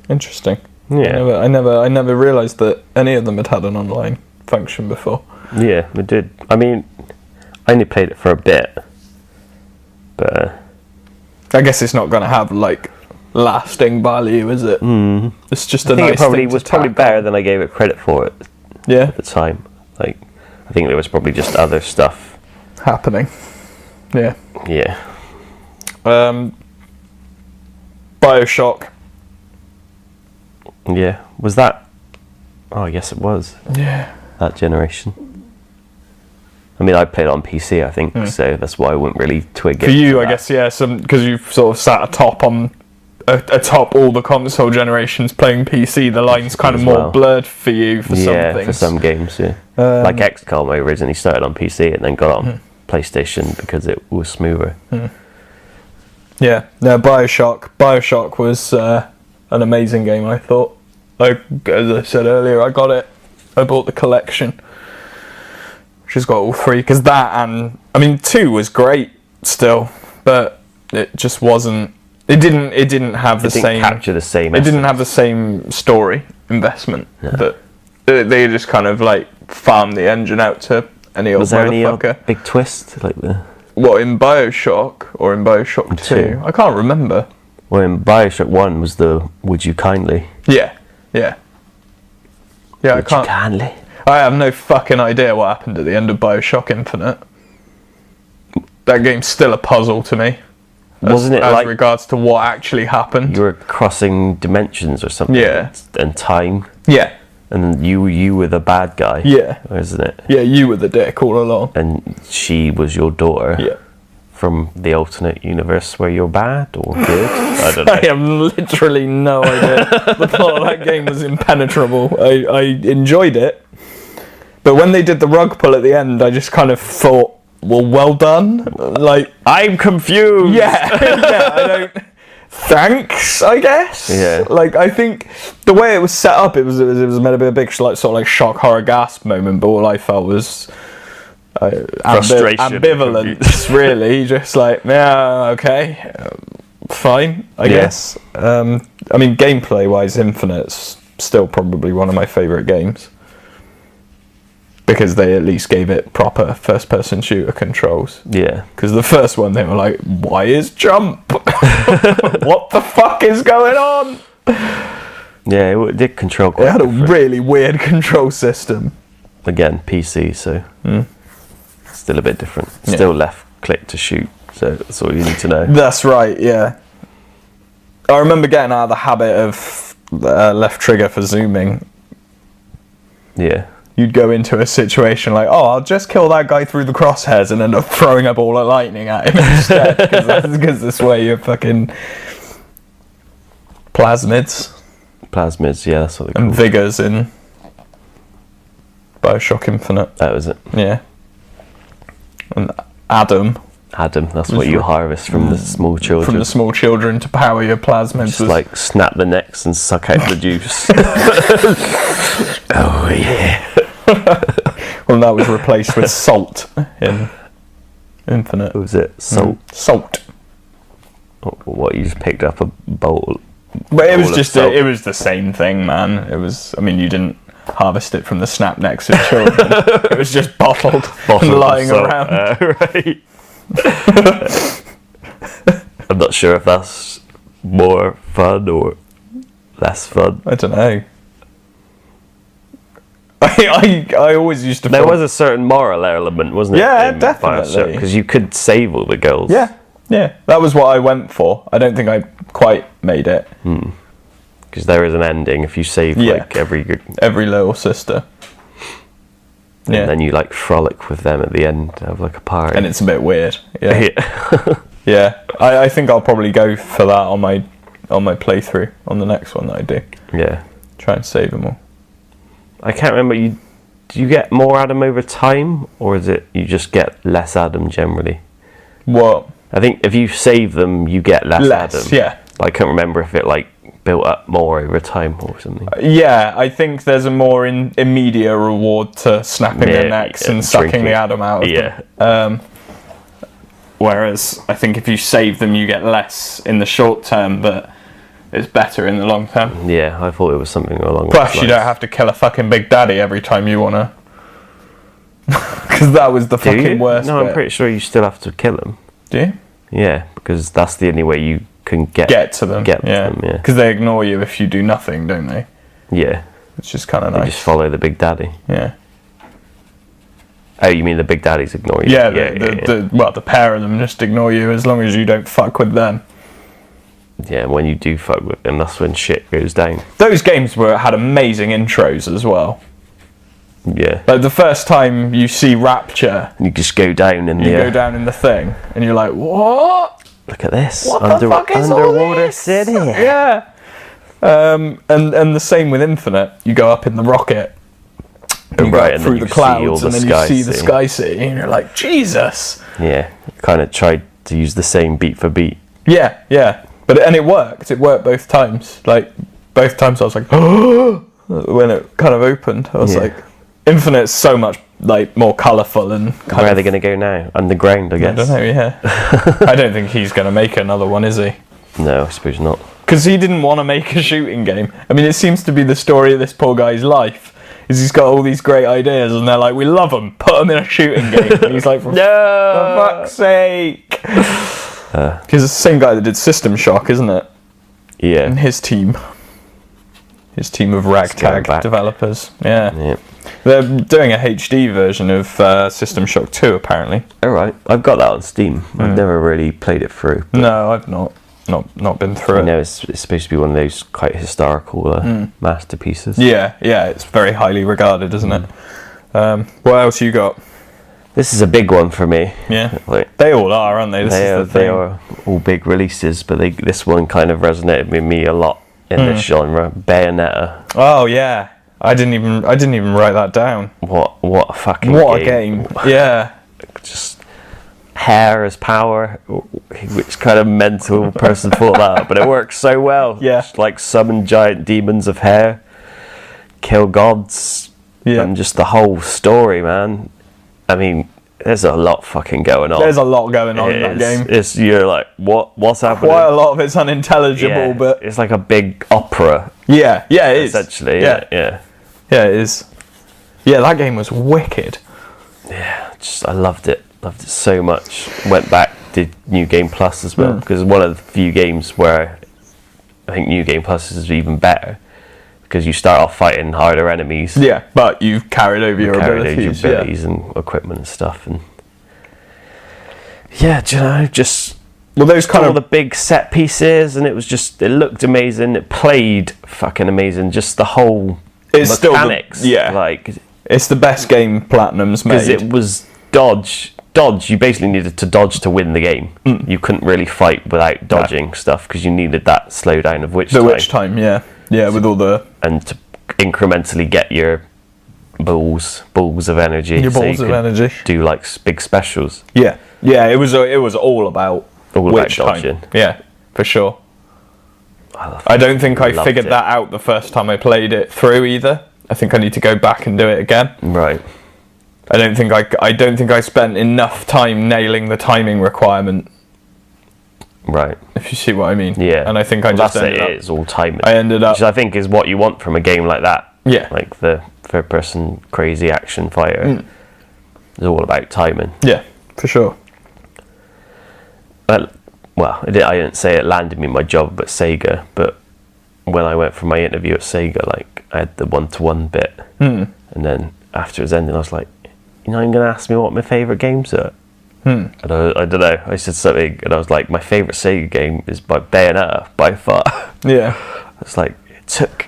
Interesting. Yeah. I never realised that any of them had an online function before. Yeah, we did. I mean, I only played it for a bit, but I guess it's not going to have like lasting value, is it? It's just a nice thing. It was probably better than I gave it credit for it. Yeah. At the time, like, I think there was probably just other stuff happening. Yeah. Yeah. BioShock. Yeah. Was that Oh, yes, it was. Yeah. That generation. I mean, I played on PC, I think, so that's why I wouldn't really twig it. For you, I guess, yeah, because you've sort of sat atop all the console generations playing PC, the line's kind of more blurred for you for some things. Yeah, for some games, yeah. Like XCOM, I originally started on PC and then got on PlayStation because it was smoother. Yeah, no, Bioshock was an amazing game, I thought. As I said earlier, I bought the collection, which has got all 3, because that and, 2 was great still, but it just wasn't, it didn't have the same... capture the same It didn't have the same story investment, that they just kind of, like, farmed the engine out to any old motherfucker. Was there any big twist, like the... What, in Bioshock, or in Bioshock 2? I can't remember. Well, in Bioshock 1 was the Would You Kindly? Yeah. Would you kindly? I have no fucking idea what happened at the end of Bioshock Infinite. That game's still a puzzle to me. Wasn't it as regards to what actually happened? You were crossing dimensions or something. Yeah. And time. Yeah. And you were the bad guy. Yeah. Isn't it? Yeah, you were the dick all along. And she was your daughter. Yeah. From the alternate universe where you're bad or good? I don't know. I have literally no idea. The plot of that game was impenetrable. I enjoyed it. But when they did the rug pull at the end, I just kind of thought, well done. Like, I'm confused. Yeah. I don't... Thanks, I guess. Yeah. Like, I think the way it was set up, it was meant to be a big sort of like shock, horror, gasp moment, but all I felt was frustration, ambivalence. Really, just like, yeah, okay, fine, I guess. Gameplay wise, Infinite's still probably one of my favourite games because they at least gave it proper first-person shooter controls. Yeah. Because the first one, they were like, why is jump? What the fuck is going on? Yeah, it did control quite It had a really weird control system. Again, PC, so still a bit different. Still left click to shoot, so that's all you need to know. That's right, yeah. I remember getting out of the habit of left trigger for zooming. Yeah. You'd go into a situation like, oh, I'll just kill that guy through the crosshairs and end up throwing a ball of lightning at him instead, because that's where you're fucking plasmids. Plasmids, yeah, that's what they're called. And vigors in Bioshock Infinite. That was it. Yeah. And Adam, that's what you harvest from the small children. From the small children to power your plasmids. Just like snap the necks and suck out the juice. Oh yeah. Well, that was replaced with salt in Infinite. Was it salt? Salt. What, you just picked up a bowl? But it was just it was the same thing, man. It was. You didn't harvest it from the snap necks of children. It was just bottled and lying around. Right. I'm not sure if that's more fun or less fun. I don't know. I always used to. There was a certain moral element, wasn't it? Yeah, definitely. Because you could save all the girls. Yeah. That was what I went for. I don't think I quite made it. Because there is an ending if you save like every little sister. And then you like frolic with them at the end of like a party. And it's a bit weird. Yeah. Yeah. I think I'll probably go for that on my playthrough on the next one that I do. Yeah. Try and save them all. I can't remember. Do you get more Adam over time, or is it you just get less Adam generally? What? I think if you save them, you get less Adam. Yeah. But I can't remember if it like built up more over time or something. Yeah, I think there's a more immediate reward to snapping their necks and sucking the Adam out of them. Whereas I think if you save them, you get less in the short term, but it's better in the long term. Yeah, I thought it was something along those lines. Plus, you don't have to kill a fucking Big Daddy every time you want to. Because that was the fucking worst No, bit. I'm pretty sure you still have to kill them. Do you? Yeah, because that's the only way you can get to them. Yeah. Because they ignore you if you do nothing, don't they? Yeah. It's just kind of nice. You just follow the Big Daddy. Yeah. Oh, you mean the Big Daddies ignore you? Yeah, the pair of them just ignore you as long as you don't fuck with them. Yeah, when you do fuck with them, that's when shit goes down. Those games had amazing intros as well. Yeah. Like the first time you see Rapture, you just go down in the thing, and you're like, what? Look at this. What the fuck is underwater city. Yeah. And the same with Infinite. You go up in the rocket, and you go through the clouds, and then you see the Sky City, and you're like, Jesus. Yeah. Kind of tried to use the same beat for beat. Yeah, yeah. But it worked. It worked both times. Like both times, I was like, oh, when it kind of opened, I was like, Infinite's so much like more colourful and. Where are they going to go now? Underground, I guess. I don't know. Yeah. I don't think he's going to make another one, is he? No, I suppose not. Because he didn't want to make a shooting game. I mean, it seems to be the story of this poor guy's life. Is he's got all these great ideas, and they're like, "We love him. Put him in a shooting game." And he's like, "No, for fuck's sake." He's the same guy that did System Shock, isn't it? Yeah. And his team of ragtag developers. Yeah. They're doing a HD version of System Shock 2, apparently. Alright, I've got that on Steam. I've never really played it through. No, I've not been through it. I know it's supposed to be one of those quite historical masterpieces. Yeah, it's very highly regarded, isn't it? What else you got? This is a big one for me. Yeah, they all are, aren't they? They are all big releases, but this one kind of resonated with me a lot in this genre. Bayonetta. Oh yeah, I didn't even write that down. What a fucking game! Yeah, just hair as power. Which kind of mental person thought that? But it works so well. Yeah, just like summon giant demons of hair, kill gods, and just the whole story, man. I mean, there's a lot fucking going on. There's a lot going on in that game. You're like, what's happening? Quite a lot of it's unintelligible, but it's like a big opera. Yeah, it is. Essentially, yeah, it is. Yeah, that game was wicked. Yeah, I loved it so much. Went back, did New Game Plus as well, because one of the few games where I think New Game Plus is even better. Because you start off fighting harder enemies. Yeah, but you've carried over your abilities and equipment and stuff. And yeah, do you know, just those kind of the big set pieces, and it looked amazing. It played fucking amazing. Just the whole mechanics. It's the best game Platinum's made. Because it was dodge. You basically needed to dodge to win the game. You couldn't really fight without dodging stuff because you needed that slowdown of witch time. Yeah, with all the... And to incrementally get your balls of energy. Your balls of energy. Do like big specials. Yeah, it was all about dodging. Time. Yeah, for sure. I don't think I figured that out the first time I played it through either. I think I need to go back and do it again. Right. I don't think I spent enough time nailing the timing requirement. Right. If you see what I mean. Yeah. And I think it's all timing. I ended up... Which I think is what you want from a game like that. Yeah. Like the third-person crazy action fighter. It's all about timing. Yeah, for sure. I didn't say it landed me my job at Sega, but when I went for my interview at Sega, like, I had the one-to-one bit. And then after it was ending, I was like, you're not even going to ask me what my favourite games are? And I don't know, I said something and I was like, my favourite Sega game is by Bayonetta by far. Yeah. It's like, it took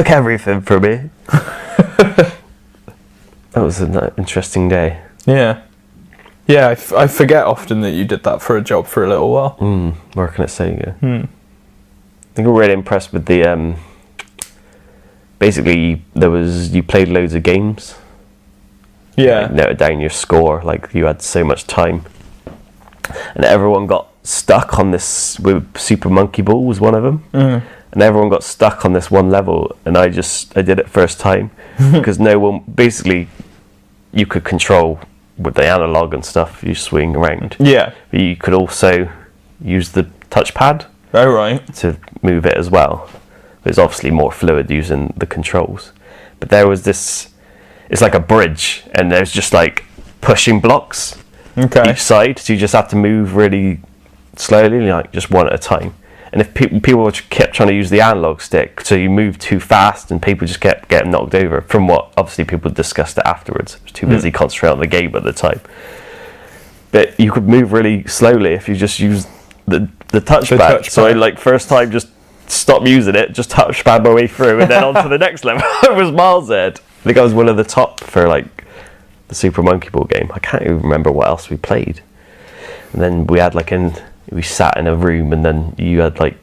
everything from me. That was an interesting day. Yeah. Yeah, I forget often that you did that for a job for a little while. Working at Sega. I think I'm really impressed with the, basically you played loads of games. Yeah. Like, noted down your score, like you had so much time. And everyone got stuck on this, with Super Monkey Ball was one of them. And everyone got stuck on this one level, and I did it first time. Because no one, basically, you could control with the analog and stuff, you swing around. Yeah. But you could also use the touchpad. Oh, right. To move it as well. It's obviously more fluid using the controls. But there was this... It's like a bridge, and there's just like pushing blocks each side, so you just have to move really slowly, like just one at a time. And if people kept trying to use the analog stick, so you move too fast, and people just kept getting knocked over. From what obviously people discussed it afterwards, I was too busy concentrating on the game at the time. But you could move really slowly if you just use the the touchpad. So I like first time just stopped using it, just touchpad my way through, and then on to the next level. It was miles ahead. I think I was one of the top for like the Super Monkey Ball game. I can't even remember what else we played. And then we had we sat in a room, and then you had like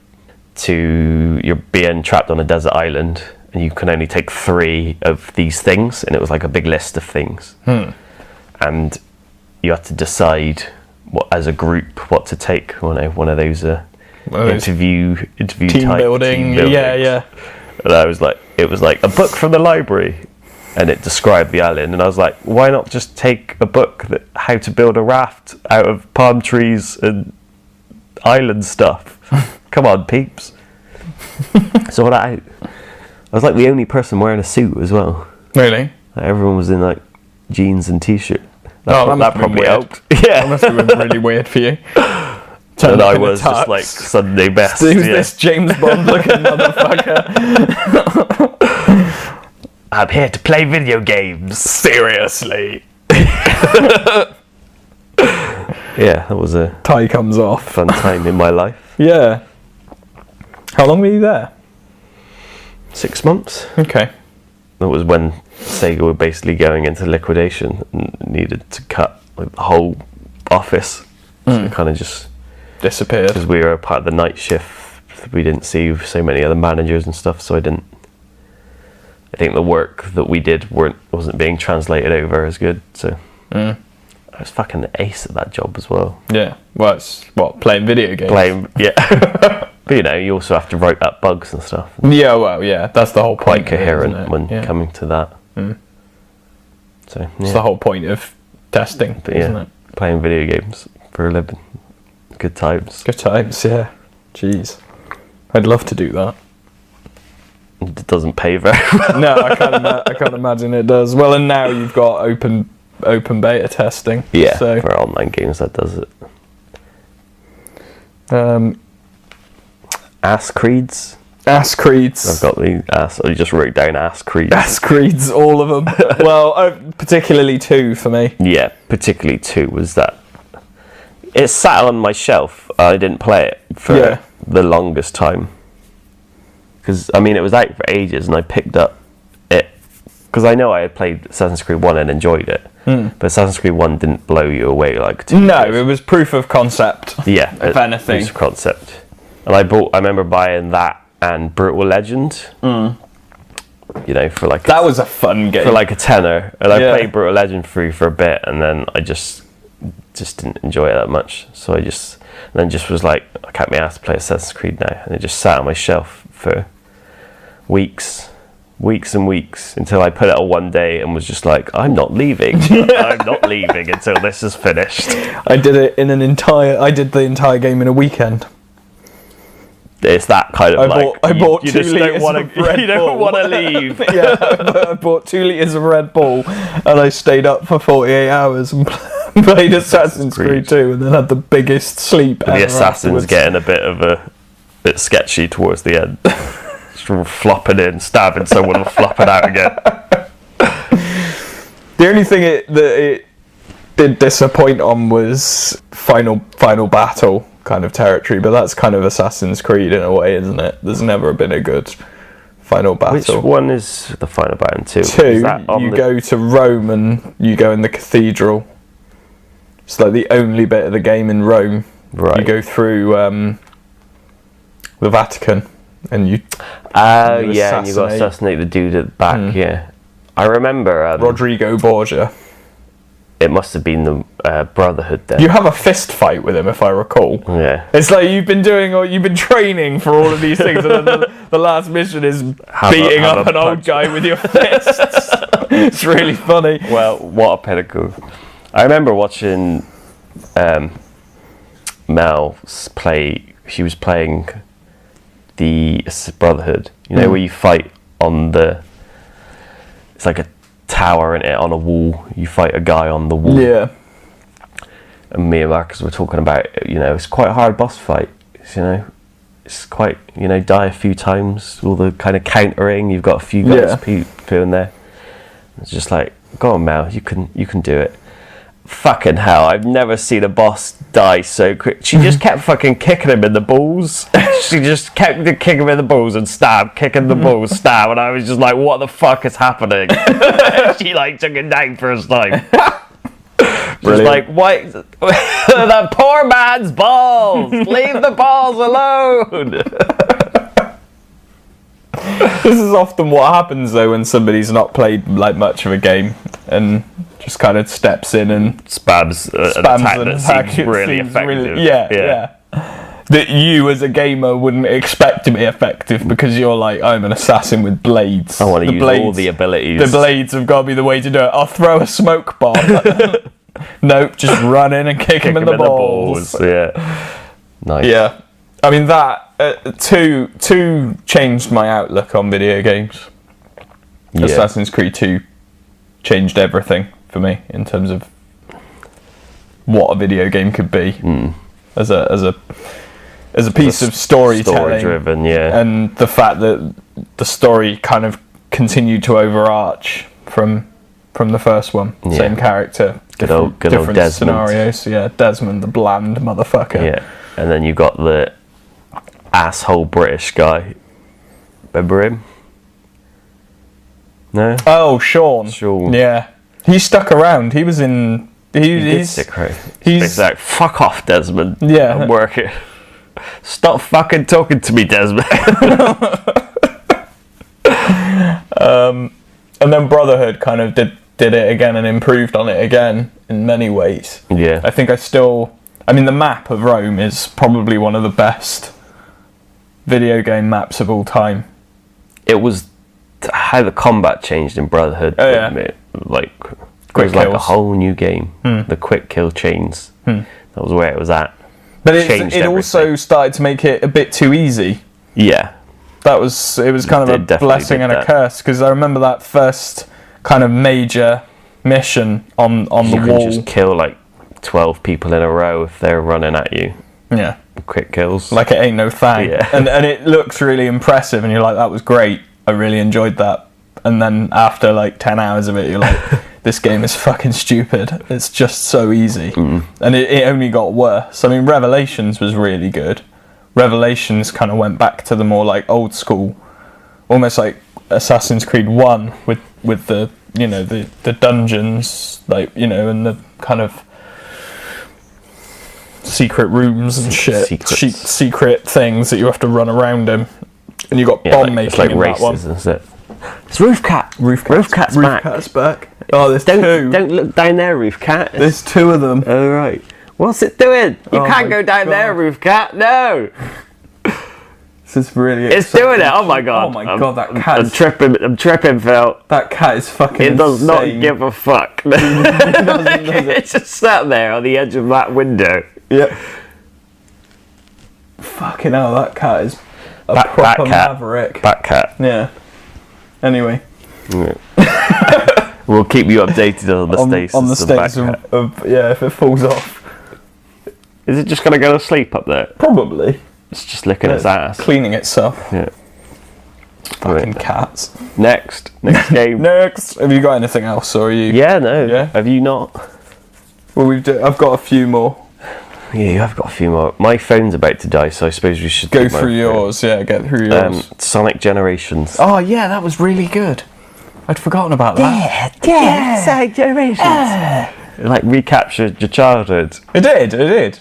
you're being trapped on a desert island, and you can only take 3 of these things, and it was like a big list of things. And you had to decide as a group what to take. One of those interview team type building. Yeah. And it was like a book from the library, and it described the island, and I was like, why not just take a book how to build a raft out of palm trees and island stuff? Come on, peeps. Sort that out. I was like the only person wearing a suit as well. Really? Like, everyone was in like jeans and t-shirt. That probably helped. Yeah, that must have been really weird for you. And I was just like Sunday best. Who's this James Bond looking motherfucker? I'm here to play video games. Seriously. Yeah, that was a tie comes off. Fun time in my life. Yeah. How long were you there? 6 months. Okay. That was when Sega were basically going into liquidation and needed to cut like, the whole office. So it kind of just disappeared. Because we were a part of the night shift, we didn't see so many other managers and stuff, so I think the work that we did wasn't being translated over as good, so I was fucking ace at that job as well. Yeah. Well, it's playing video games. Yeah. But you also have to write up bugs and stuff. Yeah, well, yeah, that's the whole point. Quite coherent when coming to that. So yeah. It's the whole point of testing, isn't it? Playing video games for a living. Good times. Good times, yeah. Jeez. I'd love to do that. It doesn't pay very well. No, I can't imagine it does. Well, and now you've got open beta testing. Yeah, so. For online games that does it. Ass creeds. Ass creeds. I've got the ass. I just wrote down ass creeds. Ass creeds, all of them. Well, particularly 2 for me. Yeah, particularly 2 was that. It sat on my shelf. I didn't play it for the longest time. Because, it was out for ages, and I picked up it. Because I know I had played Assassin's Creed 1 and enjoyed it. But Assassin's Creed 1 didn't blow you away like 2 No, years. It was proof of concept. Yeah. If anything. Proof of concept. And I remember buying that and Brutal Legend. For like... That was a fun game. For like a tenner. And I played Brutal Legend through for a bit, and then I just didn't enjoy it that much. So I just was like, I can't be asked to play Assassin's Creed now. And it just sat on my shelf for weeks and weeks until I put it on one day and was just like, I'm not leaving. I'm not leaving until this is finished. I did it I did the entire game in a weekend. It's that kind of I bought 2 litres of Red Bull. You don't want to leave. Yeah, I bought 2 litres of Red Bull and I stayed up for 48 hours and played Assassin's Creed 2 and then had the biggest sleep ever. The Assassin's getting a bit sketchy towards the end. Just flopping in, stabbing someone and flopping out again. The only thing that it did disappoint on was final battle kind of territory, but that's kind of Assassin's Creed in a way, isn't it? There's never been a good final battle. Which one is the final battle? 2? 2, you go to Rome and you go in the cathedral. It's like the only bit of the game in Rome. Right. You go through the Vatican and you... and you got to assassinate the dude at the back, yeah. I remember... Rodrigo Borgia. It must have been the Brotherhood then. You have a fist fight with him, if I recall. Yeah. It's like you've been training for all of these things, and then the last mission is beating up an old guy with your fists. It's really funny. Well, what a pinnacle. I remember watching Mel play. She was playing the Brotherhood. Where you fight on the... It's like a tower in it on a wall. You fight a guy on the wall. Yeah. And me and Marcus were talking about, it's quite a hard boss fight. It's quite, die a few times. All the kind of countering. You've got a few guys in there. It's just like, go on, Mel. You can do it. fucking hell, I've never seen a boss die so quick. She just kept fucking kicking him in the balls. She just kept kicking him in the balls and stab, kicking the balls, stab, and I was just like, what the fuck is happening? She like took it down first time. Just like, why? The poor man's balls! Leave the balls alone! This is often what happens though when somebody's not played like much of a game and just kind of steps in and spams an attack that seems really effective. Yeah. That you as a gamer wouldn't expect to be effective because you're like, I'm an assassin with blades. I want to use all the abilities. The blades have got to be the way to do it. I'll throw a smoke bomb. Nope, just run in and kick him in the balls. Yeah. Nice. Yeah. I mean, that two changed my outlook on video games. Yeah. Assassin's Creed 2 changed everything for me in terms of what a video game could be as a piece of storytelling, story-driven, yeah, and the fact that the story kind of continued to overarch from the first one. Yeah. Same character, different Desmond. Scenarios. Yeah, Desmond, the bland motherfucker. Yeah, and then you got the asshole British guy. Remember him? No? Oh, Sean. Yeah. He stuck around. He was in... He's stick around. He's like, fuck off, Desmond. Yeah. I'm working. Stop fucking talking to me, Desmond. And then Brotherhood kind of did it again and improved on it again in many ways. Yeah. I think I mean, the map of Rome is probably one of the best video game maps of all time. It was how the combat changed in Brotherhood. Oh, yeah. Like, it was like a whole new game. The quick kill chains. That was where it was at. But it also started to make it a bit too easy. Yeah. It was kind of a blessing and a curse, because I remember that first kind of major mission on the wall. You can just kill like 12 people in a row if they're running at you. Yeah. Quick kills. Like it ain't no thing. Yeah. And it looks really impressive and you're like, that was great. I really enjoyed that. And then after like 10 hours of it, you're like, this game is fucking stupid. It's just so easy. And it only got worse. I mean, Revelations was really good. Revelations kind of went back to the more like old school, almost like Assassin's Creed 1 with the, you know, the dungeons, like, you know, and the kind of secret rooms and shit, secret things that you have to run around in, and you got bomb making. It's like in races, that one. isn't it? It's Roofcat. Roofcat's back. Oh, there's two. Don't look down there, Roofcat. There's two of them. Oh right. What's it doing? You can't go down there, Roofcat. No. This is really. It's doing it. Oh my god. Oh my god, that cat. I'm tripping, Phil. That cat is fucking. It does insane. not give a fuck. It's just sat there on the edge of that window. Yep. Fucking hell, that cat is a proper maverick. Bat cat. Yeah. Anyway. Yeah. We'll keep you updated on the status on the status of if it falls off. Is it just gonna go to sleep up there? Probably. It's just licking its ass. Cleaning itself. Yeah. Fucking cats. Next game. Next. Have you got anything else, or are you? Yeah, no. Yeah. Have you not? Well, I've got a few more. Yeah, I've got a few more. My phone's about to die, so I suppose we should go through yours. Yeah, get through yours. Sonic Generations. Oh yeah, that was really good. I'd forgotten about that. Yeah. Sonic Generations. It like recaptured your childhood. It did.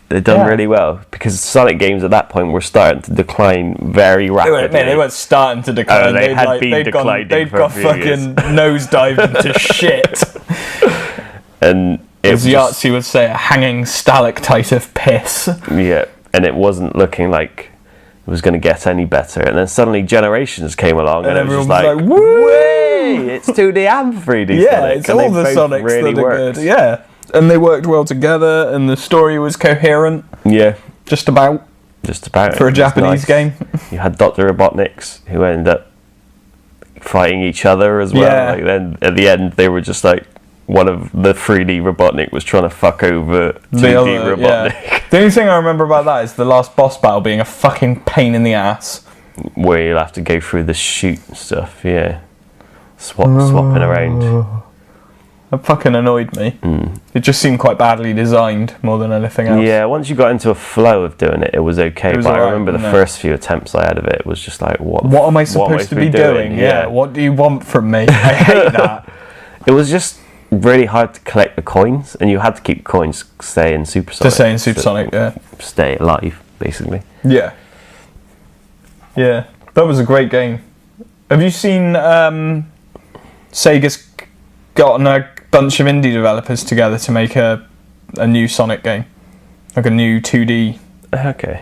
They've done really well, because Sonic games at that point were starting to decline very rapidly. They weren't starting to decline. They had been declining. They'd got fucking nosedived into shit. And as Yahtzee would say, a hanging stalactite of piss. Yeah, and it wasn't looking like it was going to get any better. And then suddenly Generations came along, and everyone was like, "Woo! It's 2D and 3D." Yeah, Sonic. it's all the Sonics really that are good. Yeah, and they worked well together, and the story was coherent. Yeah, just about for a Japanese game. You had Dr. Robotniks who ended up fighting each other as well. Yeah. Like then at the end, they were just like, one of the 3D Robotnik was trying to fuck over 2D Robotnik. Yeah. The only thing I remember about that is the last boss battle being a fucking pain in the ass. Where you'll have to go through the chute stuff, yeah. Swapping around. It fucking annoyed me. It just seemed quite badly designed more than anything else. Yeah, once you got into a flow of doing it, it was okay. But I remember the first few attempts I had of it was just like, what am I supposed to be doing? Yeah, what do you want from me? I hate that. It was just really hard to collect the coins, and you had to keep coins to stay in Supersonic. Stay alive, basically. Yeah. Yeah, that was a great game. Have you seen Sega's gotten a bunch of indie developers together to make a new Sonic game, like a new 2D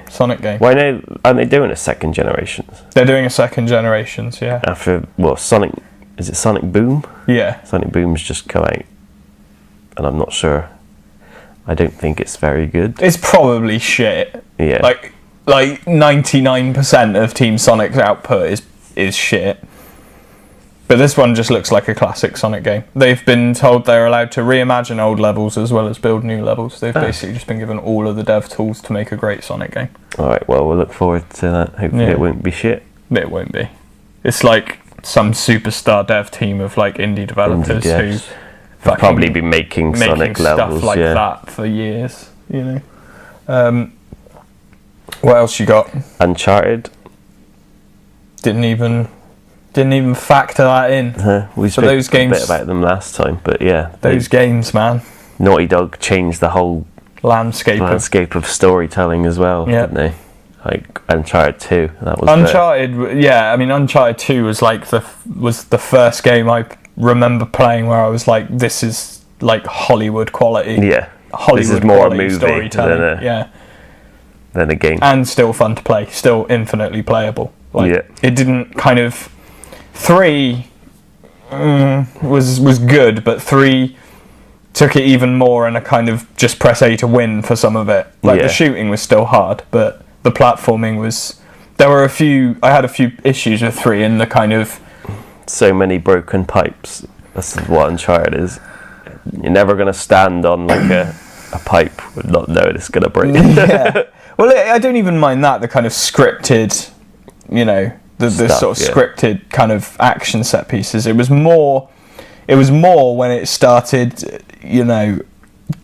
Sonic game? Why aren't they doing a second generations? They're doing a second generations, yeah. After Sonic, is it Sonic Boom? Yeah, Sonic Boom's just come out, and I'm not sure. I don't think it's very good. It's probably shit. Yeah, like 99% of Team Sonic's output is shit. But this one just looks like a classic Sonic game. They've been told they're allowed to reimagine old levels as well as build new levels. They've basically just been given all of the dev tools to make a great Sonic game. Alright, well, we'll look forward to that. Hopefully it won't be shit. It won't be. It's like some superstar dev team of like indie developers who've probably been making Sonic stuff levels like that for years, you know. What else you got? Uncharted. Didn't even factor that in. We spoke those games, a bit about them last time, but yeah. Those games, man. Naughty Dog changed the whole landscape of storytelling as well, didn't they? Like Uncharted 2, that was Uncharted. Yeah, I mean, Uncharted 2 was like the first game I remember playing where I was like, this is like Hollywood quality. Yeah, Hollywood this is more a movie than a game, and still fun to play, still infinitely playable. Like, it didn't kind of. 3 was good, but 3 took it even more in a kind of just press A to win for some of it. Like the shooting was still hard, but the platforming was. I had a few issues with 3 in the kind of. So many broken pipes. That's what Uncharted is. You're never going to stand on like a pipe and not know it's going to break. Yeah. Well, I don't even mind that. The kind of scripted, you know. The sort of scripted kind of action set pieces. It was more when it started, you know,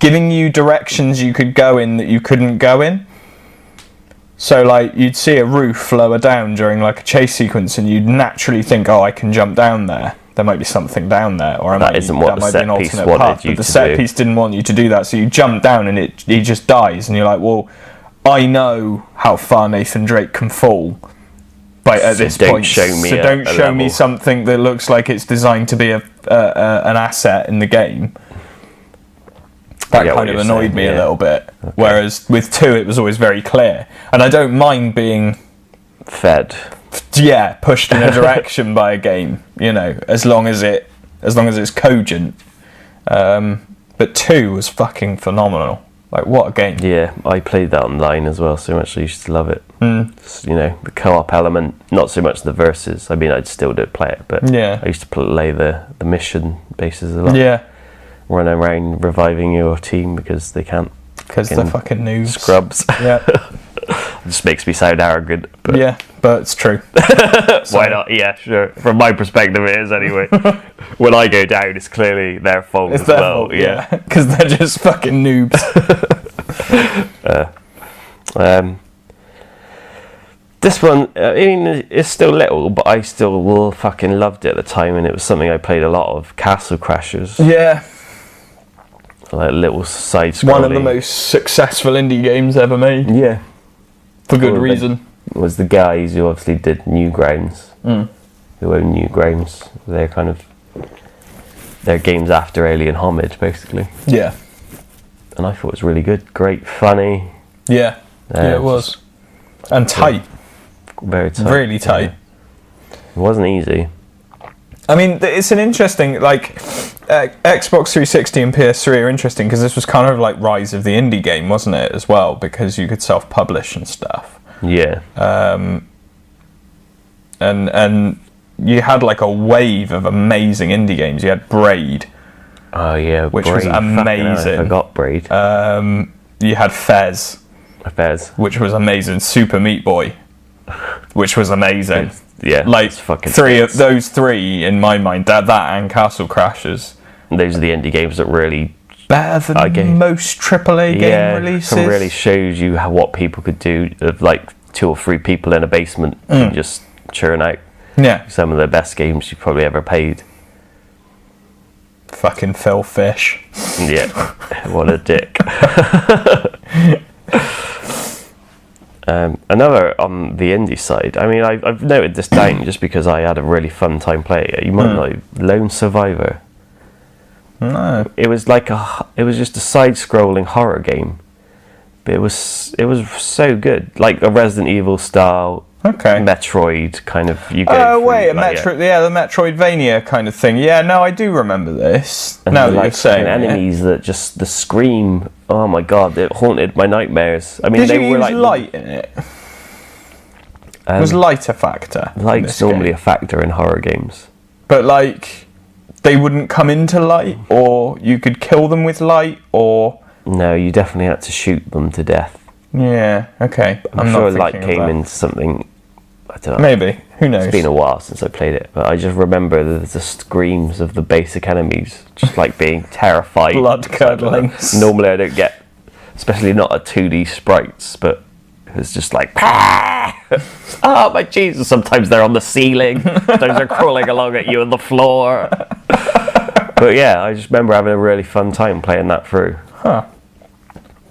giving you directions you could go in that you couldn't go in. So like you'd see a roof lower down during like a chase sequence, and you'd naturally think, oh, I can jump down there. There might be something down there, or that might be an alternate path. But the set piece didn't want you to do that, so you jump down and he just dies, and you're like, well, I know how far Nathan Drake can fall. But at this point, don't show me something that looks like it's designed to be an asset in the game. That kind of annoyed me a little bit. Okay. Whereas with 2, it was always very clear, and I don't mind being fed. Yeah, pushed in a direction by a game. You know, as long as it's cogent. But 2 was fucking phenomenal. Like, what a game. Yeah, I played that online as well so much. I used to love it. You know, the co-op element, not so much the verses. I mean, I'd still do play it, but I used to play the mission bases a lot. Yeah. Run around reviving your team because they can't. Because they're fucking noobs. Scrubs. Yeah. It just makes me sound arrogant. But yeah, but it's true. Why not? Yeah, sure. From my perspective, it is anyway. When I go down, it's clearly their fault as well. Yeah, because they're just fucking noobs. This one, I mean, it's still little, but I still fucking loved it at the time, and it was something I played a lot of. Castle Crashers. Yeah. Like little side-scrolling. One of the most successful indie games ever made. Yeah. For good reason. It was the guys who obviously did Newgrounds. Who own Newgrounds. They're kind of... Their games after Alien Homage, basically. Yeah. And I thought it was really good. Great, funny. Yeah. Yeah, it was. And tight. Very tight. Really tight. Yeah. It wasn't easy. I mean, it's an interesting, like, Xbox 360 and PS3 are interesting because this was kind of like rise of the indie game, wasn't it, as well? Because you could self-publish and stuff. Yeah. And you had like a wave of amazing indie games. You had Braid. Oh yeah, which was amazing. I forgot Braid. You had Fez. Which was amazing. Super Meat Boy, which was amazing. Yeah, like those three in my mind. That and Castle Crashers those are the indie games that really better than most AAA game releases. It really shows you what people could do of like 2 or 3 people in a basement and just churn out some of the best games you've probably ever played. Fucking Phil Fish. Yeah, what a dick. Another on the indie side, I mean, I've noted this down just because I had a really fun time playing it. You might know Lone Survivor. No. It was just a side-scrolling horror game, but it was so good, like a Resident Evil style, Metroid kind of. You go. Oh wait, the Metroidvania kind of thing. Yeah, no, I do remember this. And now that you're saying enemies that just the scream. Oh my god, it haunted my nightmares. I mean, did they you were use like light in it. Was light a factor? Light's normally a factor in horror games, but like. They wouldn't come into light, or you could kill them with light, or... No, you definitely had to shoot them to death. Yeah, okay. I'm sure light came into something... I don't know. Maybe. Who knows? It's been a while since I played it, but I just remember the screams of the basic enemies, just like being terrified. Blood-curdling. Normally I don't get... Especially not a 2D sprites, but it's just like... Oh my Jesus, sometimes they're on the ceiling, sometimes they're crawling along at you on the floor. But yeah, I just remember having a really fun time playing that through. Huh.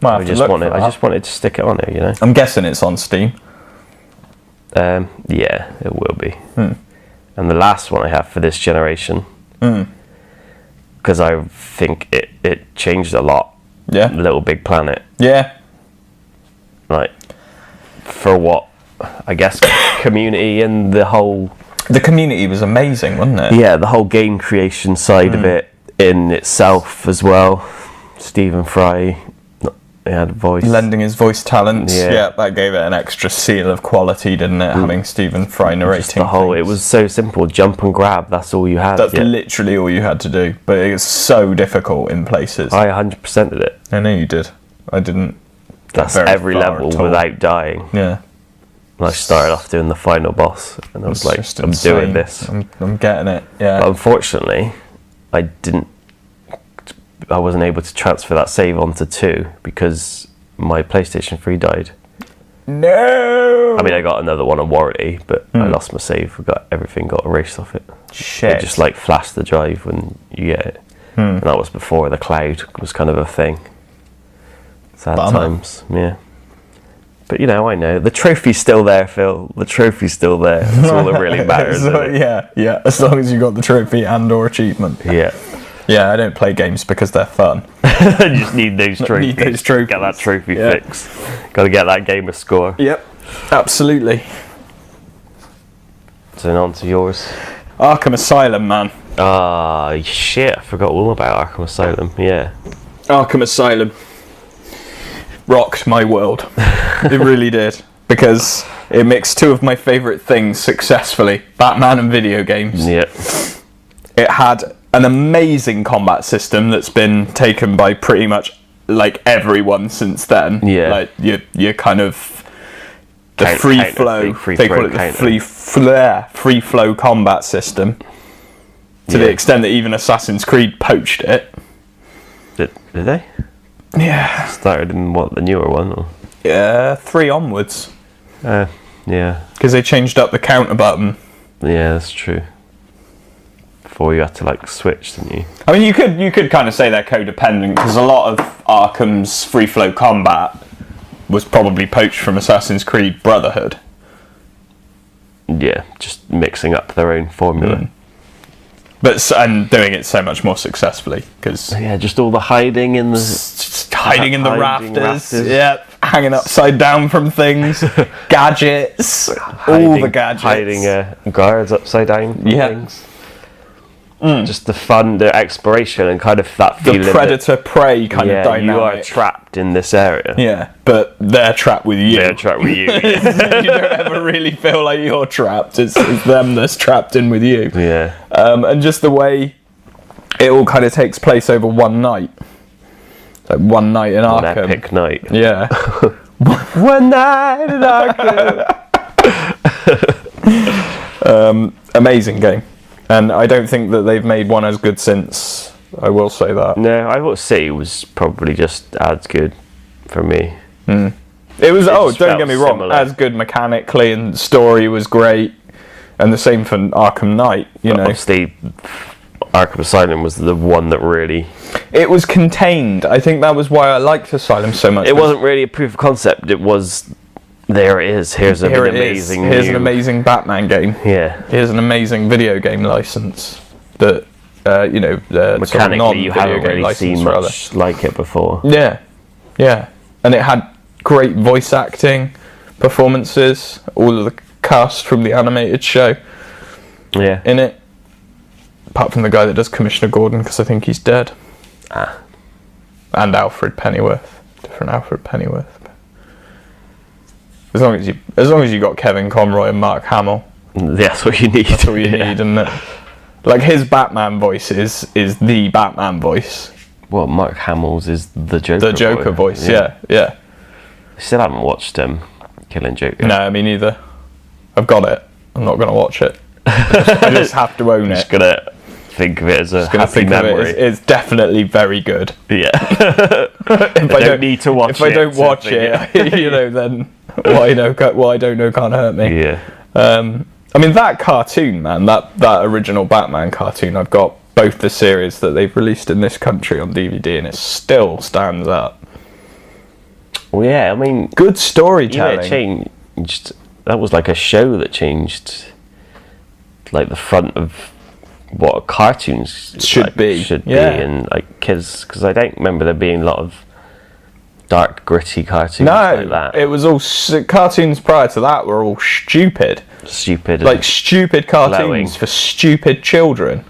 I just wanted to stick it on it, you know. I'm guessing it's on Steam. Yeah, it will be. And the last one I have for this generation, because I think it changed a lot. Yeah. Little Big Planet. Yeah. Like, for what, I guess, community and the whole... The community was amazing, wasn't it? Yeah, the whole game creation side of it in itself as well. Stephen Fry, he had a voice. Lending his voice talents. Yeah, that gave it an extra seal of quality, didn't it? Having Stephen Fry narrating it was so simple. Jump and grab, that's all you had. That's literally all you had to do. But it was so difficult in places. I 100%ed it. I know you did. I didn't. That's every level without dying. Yeah. And I started off doing the final boss, and I was like, I'm doing this. I'm getting it, yeah. But unfortunately, I wasn't able to transfer that save onto 2 because my PlayStation 3 died. No! I mean, I got another one on warranty, but I lost my save. Everything got erased off it. Shit. It just like flashed the drive when you get it. And that was before the cloud was kind of a thing. Sad times, yeah. But you know, I know. The trophy's still there, Phil. The trophy's still there. That's all that really matters. Yeah. As long as you got the trophy and or achievement. Yeah. Yeah, I don't play games because they're fun. You just need those trophies. Get that trophy fix. Got to get that game a score. Yep, absolutely. So on to yours. Arkham Asylum, man. Ah, shit. I forgot all about Arkham Asylum. Yeah. Arkham Asylum rocked my world. It really did. Because it mixed 2 of my favourite things successfully. Batman and video games. Yeah. It had an amazing combat system that's been taken by pretty much like everyone since then. Yeah. Like you're kind of the free flow. They call it the free flow combat system. To the extent that even Assassin's Creed poached it. Did they? Yeah. Started in the newer one? Or? Yeah, 3 onwards. Yeah. Because they changed up the counter button. Yeah, that's true. Before you had to like switch, didn't you? I mean, you could kind of say they're codependent because a lot of Arkham's free flow combat was probably poached from Assassin's Creed Brotherhood. Yeah, just mixing up their own formula. And doing it so much more successfully because just all the hiding in the rafters. Yeah, hanging upside down from things, gadgets, all the gadgets, hiding guards upside down. Things. Just the fun, the exploration, and kind of that feeling. The predator-prey kind of dynamic. You are trapped in this area. Yeah, but they're trapped with you. You don't ever really feel like you're trapped. It's them that's trapped in with you. Yeah. And just the way it all kind of takes place over one night. Like one night in Arkham. One epic night. Yeah. One night in Arkham. Amazing game. And I don't think that they've made one as good since I will say that. No, I will say it was probably just as good for me. It was. Don't get me wrong, as good mechanically, and the story was great, and the same for Arkham Knight. Obviously, Arkham Asylum was the one that really. It was contained. I think that was why I liked Asylum so much. It wasn't really a proof of concept. It was. There it is. Here's an amazing. Here's an amazing Batman game. Yeah. Here's an amazing video game license that. Mechanically, sort of you haven't really seen much like it before. Yeah, and it had great voice acting performances. All of the cast from the animated show. Yeah. In it, apart from the guy that does Commissioner Gordon, because I think he's dead. And Alfred Pennyworth, different Alfred Pennyworth. As long as you got Kevin Conroy and Mark Hamill, that's what you need. That's all you need, isn't it? Like, his Batman voice is the Batman voice. Well, Mark Hamill's is the Joker. The Joker voice, yeah. I still haven't watched Killing Joker. No, me neither. I've got it. I'm not going to watch it. I just have to own it. Just gonna think of it as a happy memory. It's definitely very good. Yeah. If I don't need to watch it. If I don't watch it, then what I don't know can't hurt me. Yeah. I mean, that cartoon, man, that original Batman cartoon, I've got both the series that they've released in this country on DVD, and it still stands up. Well, yeah, I mean... Good storytelling. Yeah, it changed. That was like a show that changed, like, the front of what cartoons should be, and, like, kids... Because I don't remember there being a lot of dark, gritty cartoons like that. It was all... Cartoons prior to that were all stupid. Like, stupid cartoons glowing. For stupid children.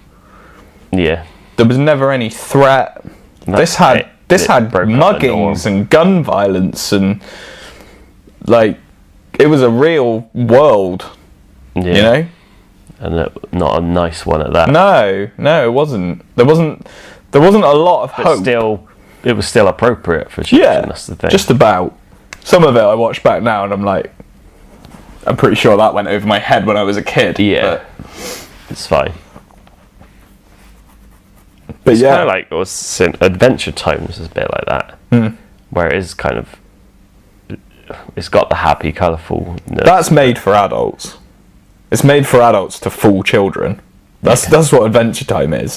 Yeah. There was never any threat. This had muggings and gun violence, and, like, it was a real world, And not a nice one at that. No, it wasn't. There wasn't a lot of hope. Still, it was still appropriate for children, that's the thing. Just about. Some of it I watch back now and I'm like, I'm pretty sure that went over my head when I was a kid. Yeah. It's fine. But it's kind of like Adventure Time is a bit like that. Where it is kind of... It's got the happy, colourful... That's made for adults. It's made for adults to fool children. That's what Adventure Time is.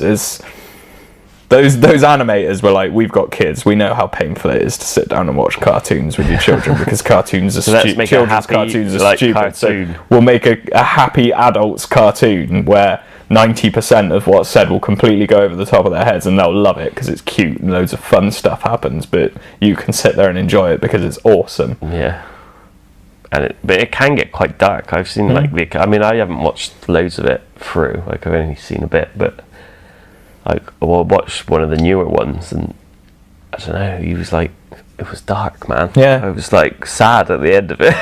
Those animators were like, we've got kids, we know how painful it is to sit down and watch cartoons with your children, because cartoons are stupid. Children's cartoons are stupid. Cartoon. So we'll make a happy adults cartoon where 90% of what's said will completely go over the top of their heads, and they'll love it because it's cute and loads of fun stuff happens, but you can sit there and enjoy it because it's awesome. Yeah. But it can get quite dark. I've seen I haven't watched loads of it through. Like, I've only seen a bit, but I watched one of the newer ones, and I don't know. He was like, it was dark, man. Yeah, I was like sad at the end of it.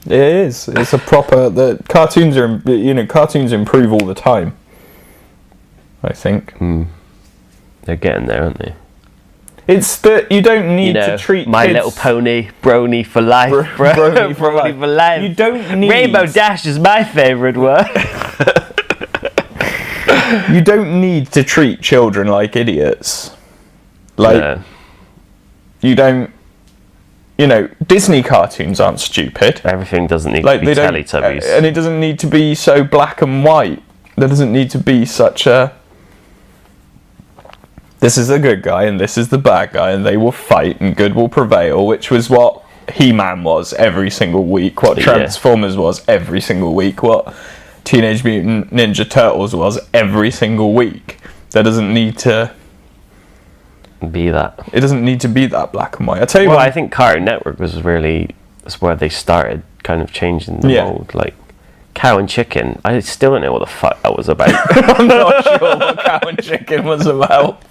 It is. It's a proper. The cartoons are. Cartoons improve all the time. I think. They're getting there, aren't they? It's that you don't need to treat My Little Pony, Brony for life, Brony for life. You don't need Rainbow Dash is my favourite one. You don't need to treat children like idiots. Like you don't. Disney cartoons aren't stupid. Everything doesn't need to be Teletubbies, and it doesn't need to be so black and white. There doesn't need to be such a. This is the good guy and this is the bad guy, and they will fight and good will prevail, which was what He-Man was every single week, what Transformers was every single week, what Teenage Mutant Ninja Turtles was every single week. There doesn't need to be that. It doesn't need to be that black and white. I tell you I think Cartoon Network that's where they started kind of changing the mold. Like Cow and Chicken, I still don't know what the fuck that was about. I'm not sure what Cow and Chicken was about.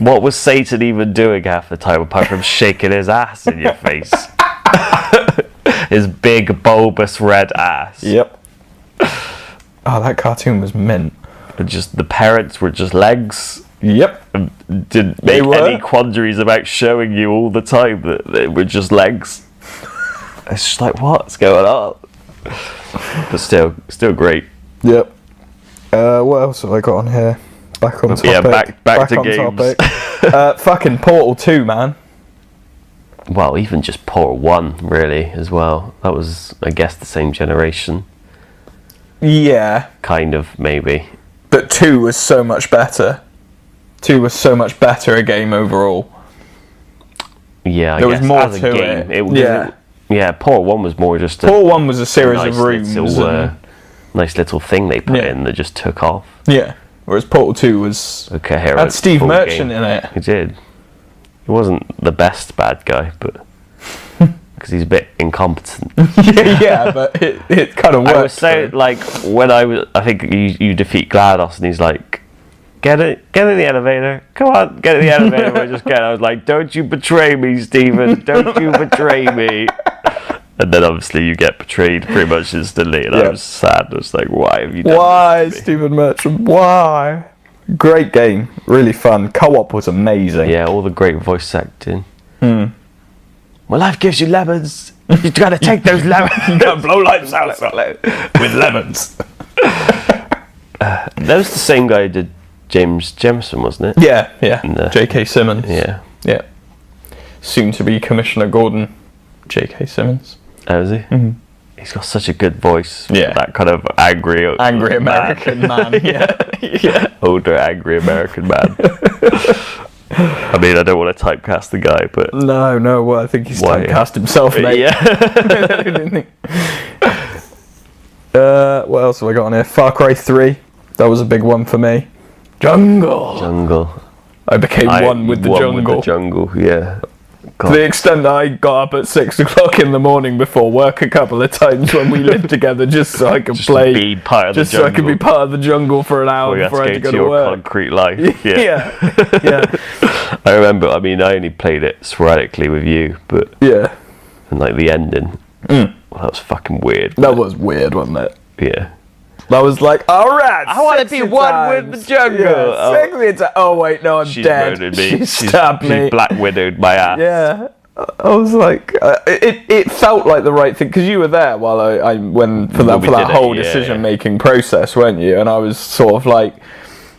What was Satan even doing half the time apart from shaking his ass in your face? His big bulbous red ass. Yep. Oh, that cartoon was mint. Just the parents were just legs. Yep. Didn't make any quandaries about showing you all the time that they were just legs. It's just like, what's going on? But still great. Yep. What else have I got on here? Back on topic. Yeah, back to games. Fucking Portal 2, man. Well, even just Portal 1, really, as well. That was, I guess, the same generation. Yeah. Kind of, maybe. But 2 was so much better. 2 was so much better a game overall. Yeah, there was more to it. Yeah, Portal 1 was more just Portal 1 was a series of rooms. Nice little thing they put in that just took off. Yeah. Whereas Portal 2 was... had Steve Merchant in it. He did. He wasn't the best bad guy, but... Because he's a bit incompetent. Yeah, but it kind of worked. I was so, like, when I think you defeat GLaDOS and he's like, get in the elevator. Come on, get in the elevator. I was like, don't you betray me, Stephen. Don't you betray me. And then obviously you get betrayed pretty much instantly, and I was sad. I was like, why have you done this to me? Stephen Merchant? Why? Great game, really fun. Co-op was amazing. Yeah, all the great voice acting. My life gives you lemons. You gotta take those lemons. You gotta blow lights out with lemons. That was the same guy who did James Jameson, wasn't it? Yeah. J.K. Simmons. Yeah. Soon to be Commissioner Gordon, J.K. Simmons. Oh, is he? Mm-hmm. He's got such a good voice. Yeah. That kind of angry American man. Yeah. Older angry American man. I mean, I don't want to typecast the guy, but... No, well, I think he's typecast himself, mate. Yeah. What else have I got on here? Far Cry 3. That was a big one for me. Jungle. I became one with the jungle. Yeah. God. To the extent that I got up at 6 o'clock in the morning before work a couple of times when we lived together, just so I could play, be part of just the so I could be part of the jungle for an hour before I had to go to work. Concrete life. Yeah. I remember. I mean, I only played it sporadically with you, but and like the ending, well, that was fucking weird. That was weird, wasn't it? Yeah. That was like, alright, I want to be one with the jungle. Oh wait, no, I'm She's dead. Murdered me. She stabbed me. She black widowed my ass. Yeah, I was like, it felt like the right thing because you were there while I went for that whole decision making process, weren't you? And I was sort of like,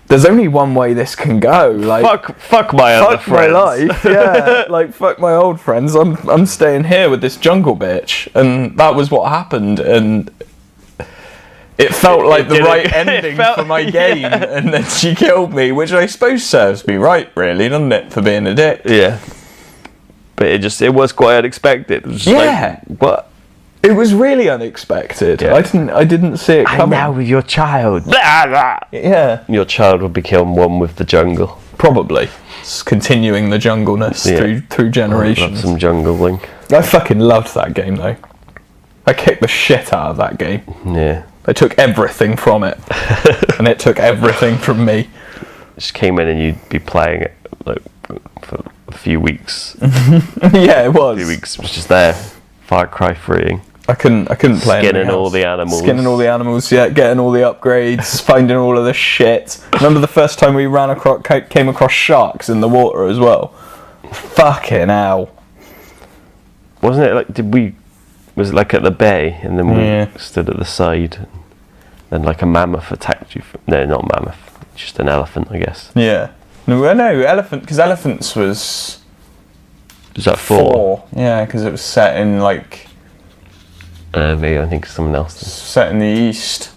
there's only one way this can go. Like, fuck my other friends. My life. Yeah, like fuck my old friends. I'm staying here with this jungle bitch, and that was what happened. And it felt like the right ending for my game, and then she killed me, which I suppose serves me right, really, doesn't it, for being a dick? Yeah. But it was quite unexpected. It was like, what? It was really unexpected. Yeah. I didn't see it coming. I'm now with your child. Blah, blah. Yeah. Your child will become one with the jungle. Probably. It's continuing the jungleness through generations. Love some jungling. I fucking loved that game, though. I kicked the shit out of that game. Yeah. I took everything from it, and it took everything from me. Just came in and you'd be playing it like for a few weeks. Yeah, it was. A few weeks. It was just there. Far Cry freeing. I couldn't play Skinning all the animals. Skinning all the animals, yeah. Getting all the upgrades, finding all of the shit. Remember the first time we came across sharks in the water as well? Fucking hell. Wasn't it like, was it like at the bay, and then we stood at the side, and like a mammoth attacked you? No, not mammoth, just an elephant, I guess. Yeah. No, elephant, because elephants was... Was that 4? Yeah, because it was set in like... Maybe I think someone else. Set in the east.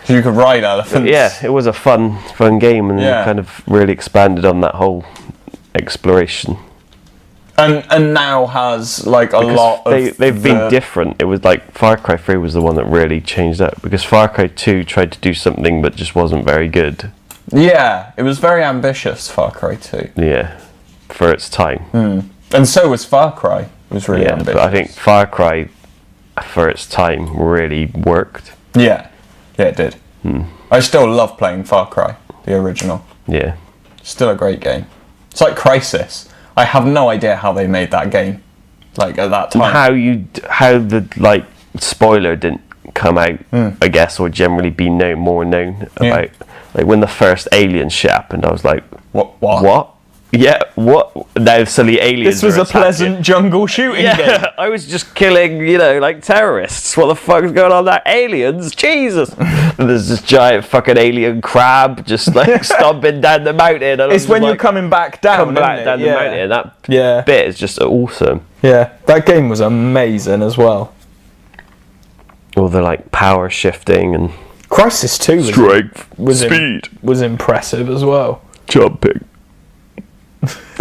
So you could ride elephants. But yeah, it was a fun game, and kind of really expanded on that whole exploration. And now has like a lot of... They've been different. It was like Far Cry 3 was the one that really changed that, because Far Cry 2 tried to do something but just wasn't very good. Yeah, it was very ambitious, Far Cry 2. Yeah, for its time. And so was Far Cry. It was really ambitious. But I think Far Cry, for its time, really worked. Yeah, it did. I still love playing Far Cry, the original. Yeah. Still a great game. It's like Crysis. I have no idea how they made that game, like at that time. How the like spoiler didn't come out, I guess, or generally be more known about. Like when the first Alien shit happened, I was like, what? Yeah, what? Now suddenly aliens. This was a pleasant jungle shooting game. I was just killing, like terrorists. What the fuck is going on there? Aliens? Jesus! And there's this giant fucking alien crab just like stomping down the mountain. And it's when you're coming back down. The mountain. That bit is just awesome. Yeah, that game was amazing as well. All the like power shifting and Crisis 2 was impressive as well. Jumping.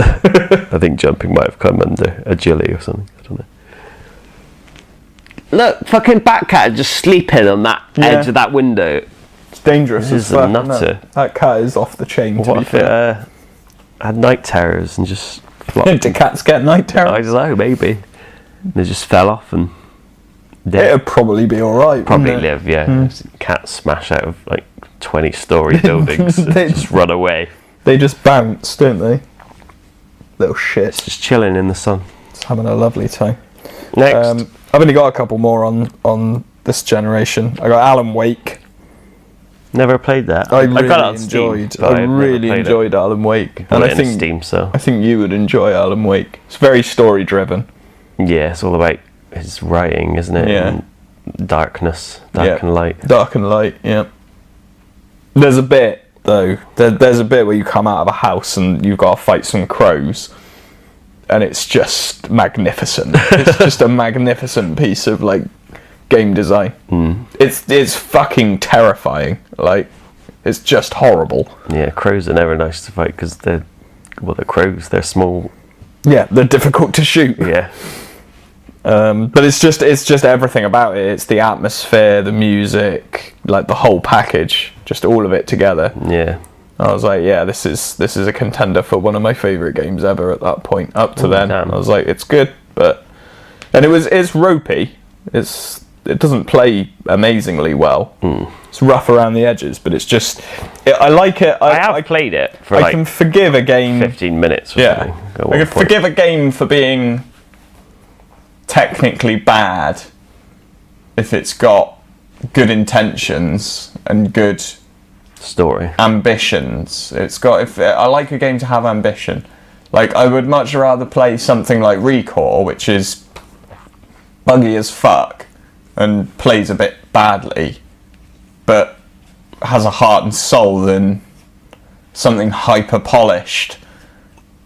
I think jumping might have come under agility or something. I don't know. Look, fucking Batcat just sleeping on that edge of that window. It's dangerous. This is a nutter. That cat is off the chain. What if it had night terrors and just flopped? Do cats get night terrors? I don't know, maybe. They just fell off and dead. It'd probably be alright. Probably live, yeah. Cats smash out of like 20-story buildings and just run away. They just bounce, don't they? Little shit. Just chilling in the sun. Just having a lovely time. Next. I've only got a couple more on this generation. I got Alan Wake. Never played that. I really enjoyed Alan Wake. And I think Steam, so I think you would enjoy Alan Wake. It's very story driven. Yeah, it's all about his writing, isn't it? Yeah. And darkness, and light. Dark and light. Yeah. There's a bit though. There's a bit where you come out of a house and you've got to fight some crows. And it's just magnificent. It's just a magnificent piece of like game design. It's fucking terrifying. Like, it's just horrible. Yeah, crows are never nice to fight because they're crows. They're small. Yeah, they're difficult to shoot. Yeah. But it's just everything about it. It's the atmosphere, the music, like the whole package, just all of it together. Yeah. I was like, yeah, this is a contender for one of my favourite games ever at that point. Up to then, damn. I was like, it's good, and it's ropey. It doesn't play amazingly well. It's rough around the edges, but it's just, I like it. I played it for I can forgive a game 15 minutes. Or something. I can forgive a game for being technically bad if it's got good intentions and good story ambitions. I like a game to have ambition. Like, I would much rather play something like Recore, which is buggy as fuck and plays a bit badly but has a heart and soul, than something hyper polished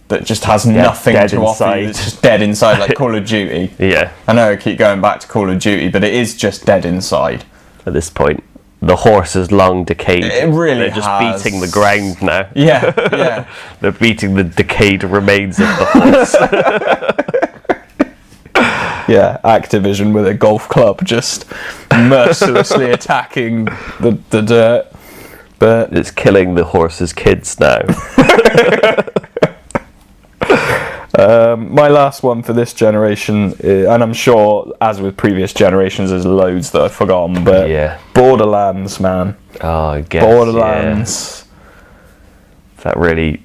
that just has nothing to offer you. It's just dead inside, like Call of Duty. Yeah, I know I keep going back to Call of Duty, but it is just dead inside at this point. The horse is long decayed. It really They're just beating the ground now. Yeah. They're beating the decayed remains of the horse. Yeah, Activision with a golf club just mercilessly attacking the dirt. But it's killing the horse's kids now. My last one for this generation, and I'm sure, as with previous generations, there's loads that I've forgotten, but Borderlands, man. Oh, I guess. Borderlands. Yeah. That really,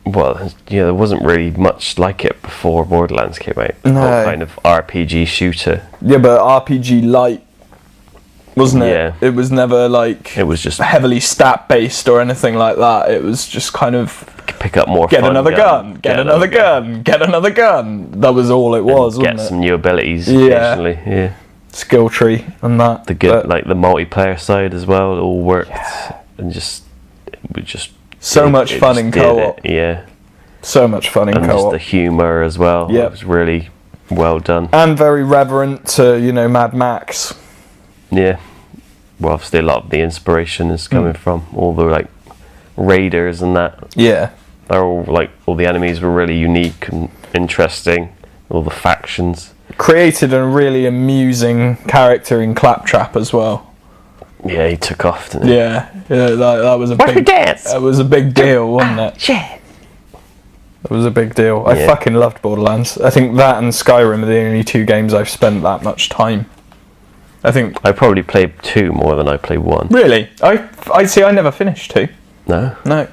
there wasn't really much like it before Borderlands came out. No. Kind of RPG shooter. Yeah, but RPG light, wasn't it? Yeah. It was never like... It was just... heavily stat-based or anything like that. It was just kind of... Pick up more Get another gun. Get another gun. That was all it was, wasn't it? Get some new abilities occasionally. Yeah. Skill tree and that. The good, like the multiplayer side as well, it all worked. And it was just... So much fun in co-op. Yeah. So much fun in co-op. And just the humour as well. Yeah. It was really well done. And very reverent to, Mad Max. Yeah. Well, obviously a lot of the inspiration is coming from all the, like, raiders and that. Yeah. They're all, like, all the enemies were really unique and interesting. All the factions. Created a really amusing character in Claptrap as well. Yeah, he took off, didn't he? Yeah, that was a big... That was a big deal, wasn't it? Shit. It was a big deal. I fucking loved Borderlands. I think that and Skyrim are the only two games I've spent that much time. I think... I probably played 2 more than I played 1. Really? I see, I never finished 2. No? No.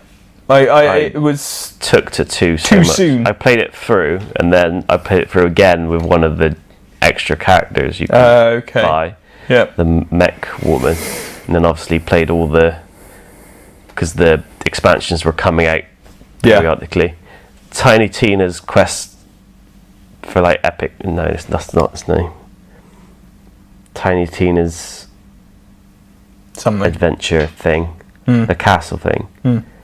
I was... took to 2 too soon. I played it through, and then I played it through again with one of the extra characters you can buy. Yep. The mech woman. And then obviously played all the... because the expansions were coming out periodically. Tiny Tina's quest for like epic. No, that's not its name. Tiny Tina's adventure thing, the castle thing.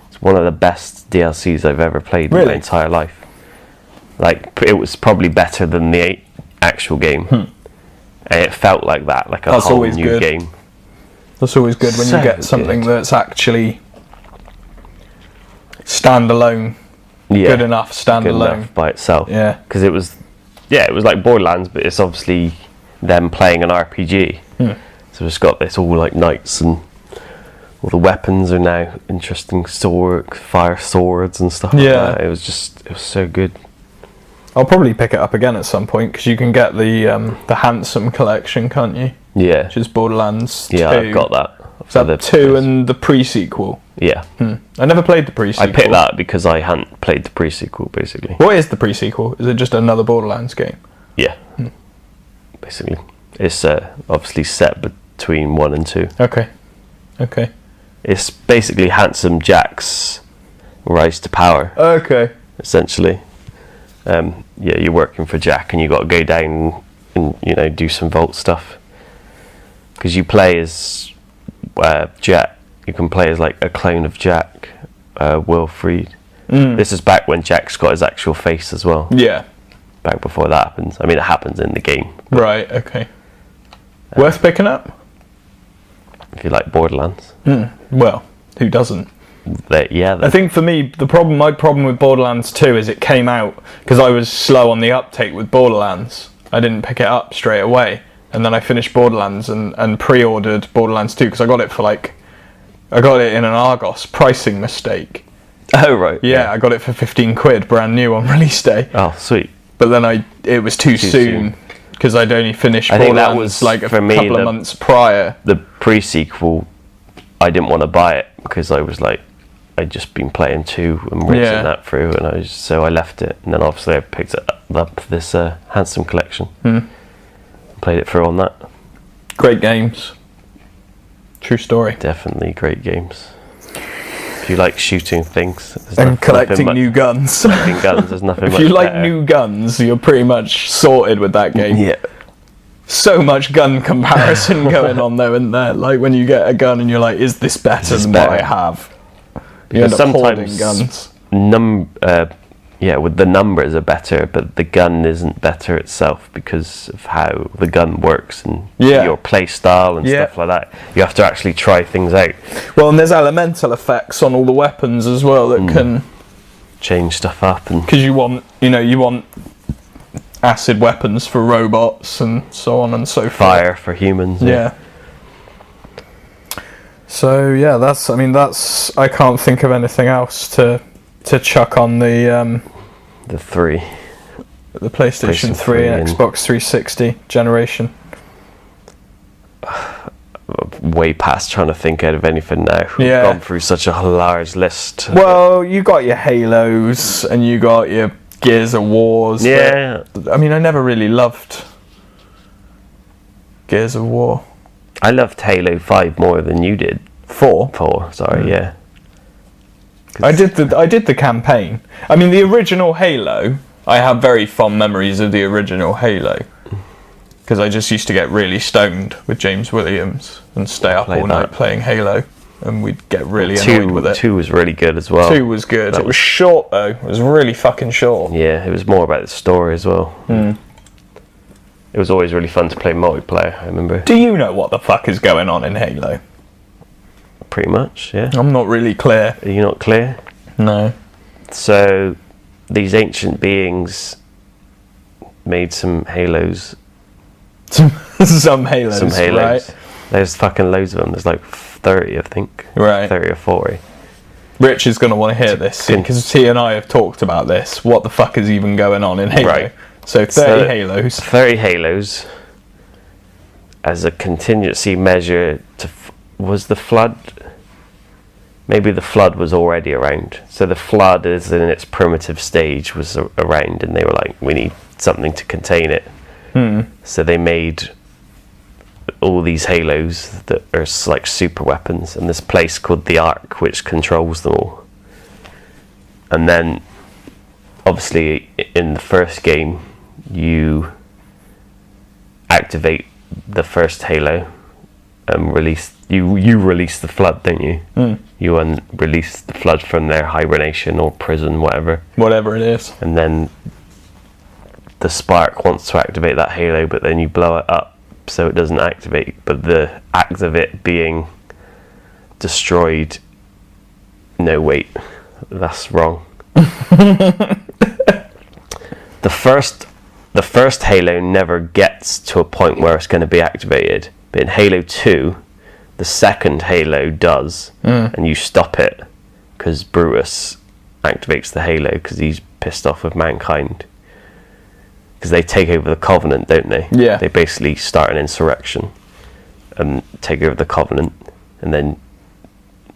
It's one of the best DLCs I've ever played in my entire life. Like, it was probably better than the actual game, and it felt like that, like a whole new game. That's always good when you get something that's actually standalone. Good enough standalone. Good enough by itself. Yeah. Because it was like Borderlands, but it's obviously them playing an RPG. So it's got this all like knights, and all the weapons are now interesting fire swords and stuff like that. It was so good. I'll probably pick it up again at some point, because you can get the Handsome collection, can't you? Yeah. Which is Borderlands 2. Yeah, I've got that. So the 2 and the pre-sequel. Yeah. I never played the pre-sequel. I picked that because I hadn't played the pre-sequel, basically. What is the pre-sequel? Is it just another Borderlands game? Yeah. Basically. It's obviously set between 1 and 2. Okay. It's basically Handsome Jack's rise to power. Okay. Essentially. You're working for Jack, and you got to go down and do some vault stuff. Because you play as Jack. You can play as like a clone of Jack, Wilfried. This is back when Jack's got his actual face as well. Yeah. Back before that happens. I mean, it happens in the game. Right. Okay. Worth picking up. If you like Borderlands. Well, who doesn't? I think for me, my problem with Borderlands 2 is it came out because I was slow on the uptake with Borderlands. I didn't pick it up straight away, and then I finished Borderlands and pre-ordered Borderlands 2 because I got it in an Argos pricing mistake. Oh right. Yeah, I got it for £15 brand new on release day. Oh sweet. But then it was too soon because I'd only finished Borderlands that was, like a couple of months prior. The pre-sequel, I didn't want to buy it because I was like, I'd just been playing 2 and rinsing that through, and so I left it. And then obviously I picked up this Handsome collection, played it through on that. Great games. True story. Definitely great games. If you like shooting things and collecting new guns, there's nothing. If you like new guns, you're pretty much sorted with that game. Yeah. So much gun comparison going on though, isn't there? Like when you get a gun and you're like, is this better than what I have? You end up hoarding guns. With the numbers are better, but the gun isn't better itself because of how the gun works and your play style and stuff like that. You have to actually try things out. Well, and there's elemental effects on all the weapons as well that can change stuff up, and because you want acid weapons for robots and so on and so forth. Fire for humans. Yeah. So I can't think of anything else to chuck on the 3, the PlayStation 3 and Xbox 360 generation. Way past trying to think out of anything now. We've gone through such a large list. Well, you got your Halos and you got your Gears of Wars. Yeah. I mean, I never really loved Gears of War. I loved Halo 5 more than you did. 4, sorry, yeah. I did the campaign. I mean, the original Halo, I have very fond memories of the original Halo. Because I just used to get really stoned with James Williams and stay up all night playing Halo. And we'd get really annoyed with it. 2 was really good as well. 2 was good. It was short though. It was really fucking short. Yeah, it was more about the story as well. It was always really fun to play multiplayer, I remember. Do you know what the fuck is going on in Halo? Pretty much, yeah. I'm not really clear. Are you not clear? No. So, these ancient beings made some Halos. Some Halos, right? There's fucking loads of them. There's like 30, I think. Right. 30 or 40. Rich is going to want to hear this, because he and I have talked about this. What the fuck is even going on in Halo? Right. So 30 Halos. 30 Halos as a contingency measure to... Was the Flood... Maybe the Flood was already around. So the Flood is in its primitive stage was around, and they were like, we need something to contain it. So they made all these Halos that are like super weapons, and this place called the Ark which controls them all. And then obviously in the first game you activate the first Halo and release the Flood, don't you? You release the Flood from their hibernation or prison, whatever it is, and then the Spark wants to activate that Halo, but then you blow it up so it doesn't activate. But the act of it being destroyed, no, wait, that's wrong. The first Halo never gets to a point where it's going to be activated, but in Halo 2 the second Halo does, and you stop it because Brutus activates the Halo because he's pissed off with mankind, because they take over the Covenant, don't they? Yeah. They basically start an insurrection and take over the Covenant, and then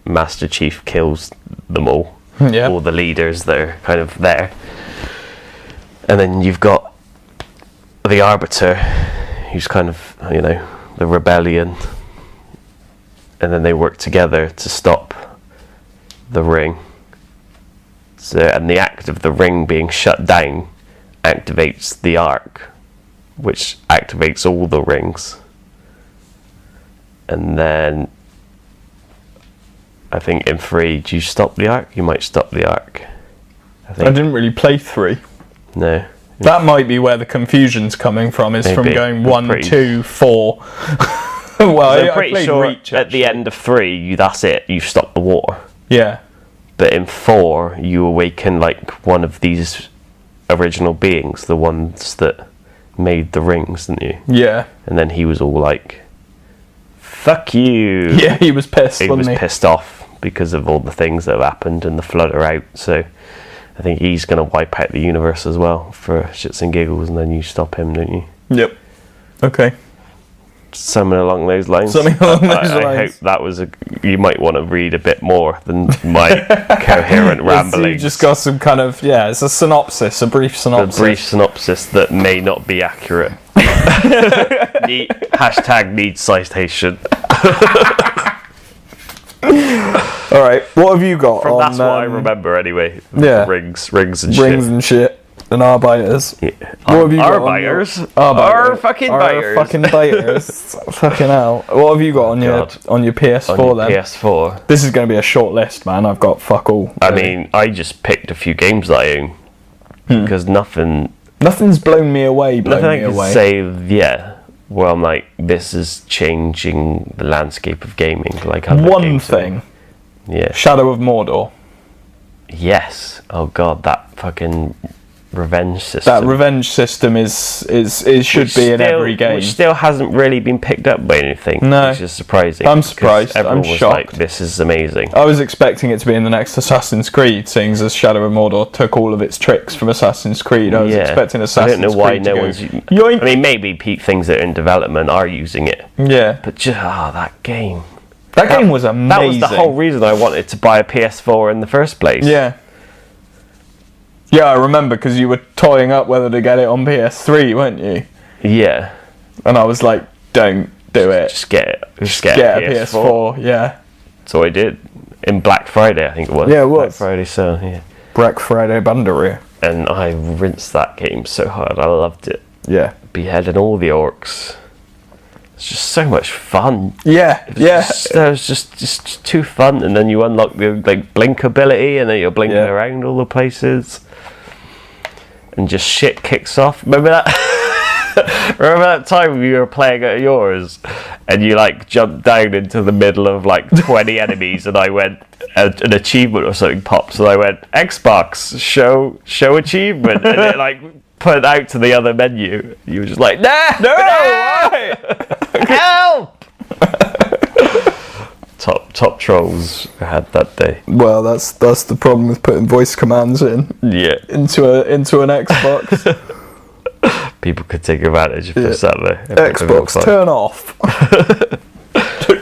Master Chief kills them all. Yeah. All the leaders that are kind of there. And then you've got the Arbiter, who's kind of, the rebellion. And then they work together to stop the ring. So, and the act of the ring being shut down activates the Ark, which activates all the rings. And then I think in 3, do you stop the Ark? You might stop the Ark. I didn't really play 3. No. That might be where the confusion's coming from, is from going 1, 2, 4. Well, I'm pretty sure Reach, at the end of 3, that's it. You stop the war. Yeah. But in 4, you awaken like one of these original beings, the ones that made the rings, didn't you? Yeah. And then he was all like, "Fuck you." Yeah, he was pissed. He was pissed off because of all the things that have happened, and the Flood are out. So I think he's going to wipe out the universe as well for shits and giggles, and then you stop him, don't you? Yep. Okay. Something along those lines. I hope that was you might want to read a bit more than my coherent ramblings. You just got some kind of, it's a synopsis, a brief synopsis. A brief synopsis that may not be accurate. Hashtag needs citation. Alright, what have you got on... That's what I remember anyway. Yeah. Rings and shit. Rings and shit. And Arbiters. Yeah. What have you got Our fucking biters. Fucking biters. Fucking hell. What have you got on your PS4 then? PS4. This is going to be a short list, man. I've got fuck all. I mean, I just picked a few games that I own. Because nothing's blown me away. Nothing I can say, well, I'm like, this is changing the landscape of gaming. Like one thing. Yeah. Shadow of Mordor. Yes. Oh god, that fucking revenge system. That revenge system should be in every game. Which still hasn't really been picked up by anything. No. Which is surprising. I'm surprised. Everyone I'm was shocked. like, this is amazing. I was expecting it to be in the next Assassin's Creed, seeing as Shadow of Mordor took all of its tricks from Assassin's Creed. I was expecting Assassin's Creed. I don't know why no one's... Yoink. I mean, maybe things that are in development are using it. Yeah. But that game... That game was amazing. That was the whole reason I wanted to buy a PS4 in the first place. Yeah. Yeah, I remember, because you were toying up whether to get it on PS3, weren't you? Yeah. And I was like, don't do it. Just get it. Just get a PS4, yeah. So I did. In Black Friday, I think it was. Yeah, it was. Black Friday sale, yeah. Black Friday Bandaroo. And I rinsed that game so hard. I loved it. Yeah. Beheading all the orcs. It's just so much fun. Yeah, it was just too fun. And then you unlock the blink ability, and then you're blinking around all the places. And just shit kicks off. Remember that? Remember that time you were playing at yours, and you jumped down into the middle of 20 enemies, and I went, an achievement or something pops, and I went, Xbox show achievement, and it put out to the other menu. You were just like, no, why? Help! Top trolls had that day. Well, that's the problem with putting voice commands in. Yeah. Into an Xbox. People could take advantage if they're sat there. Xbox, turn off.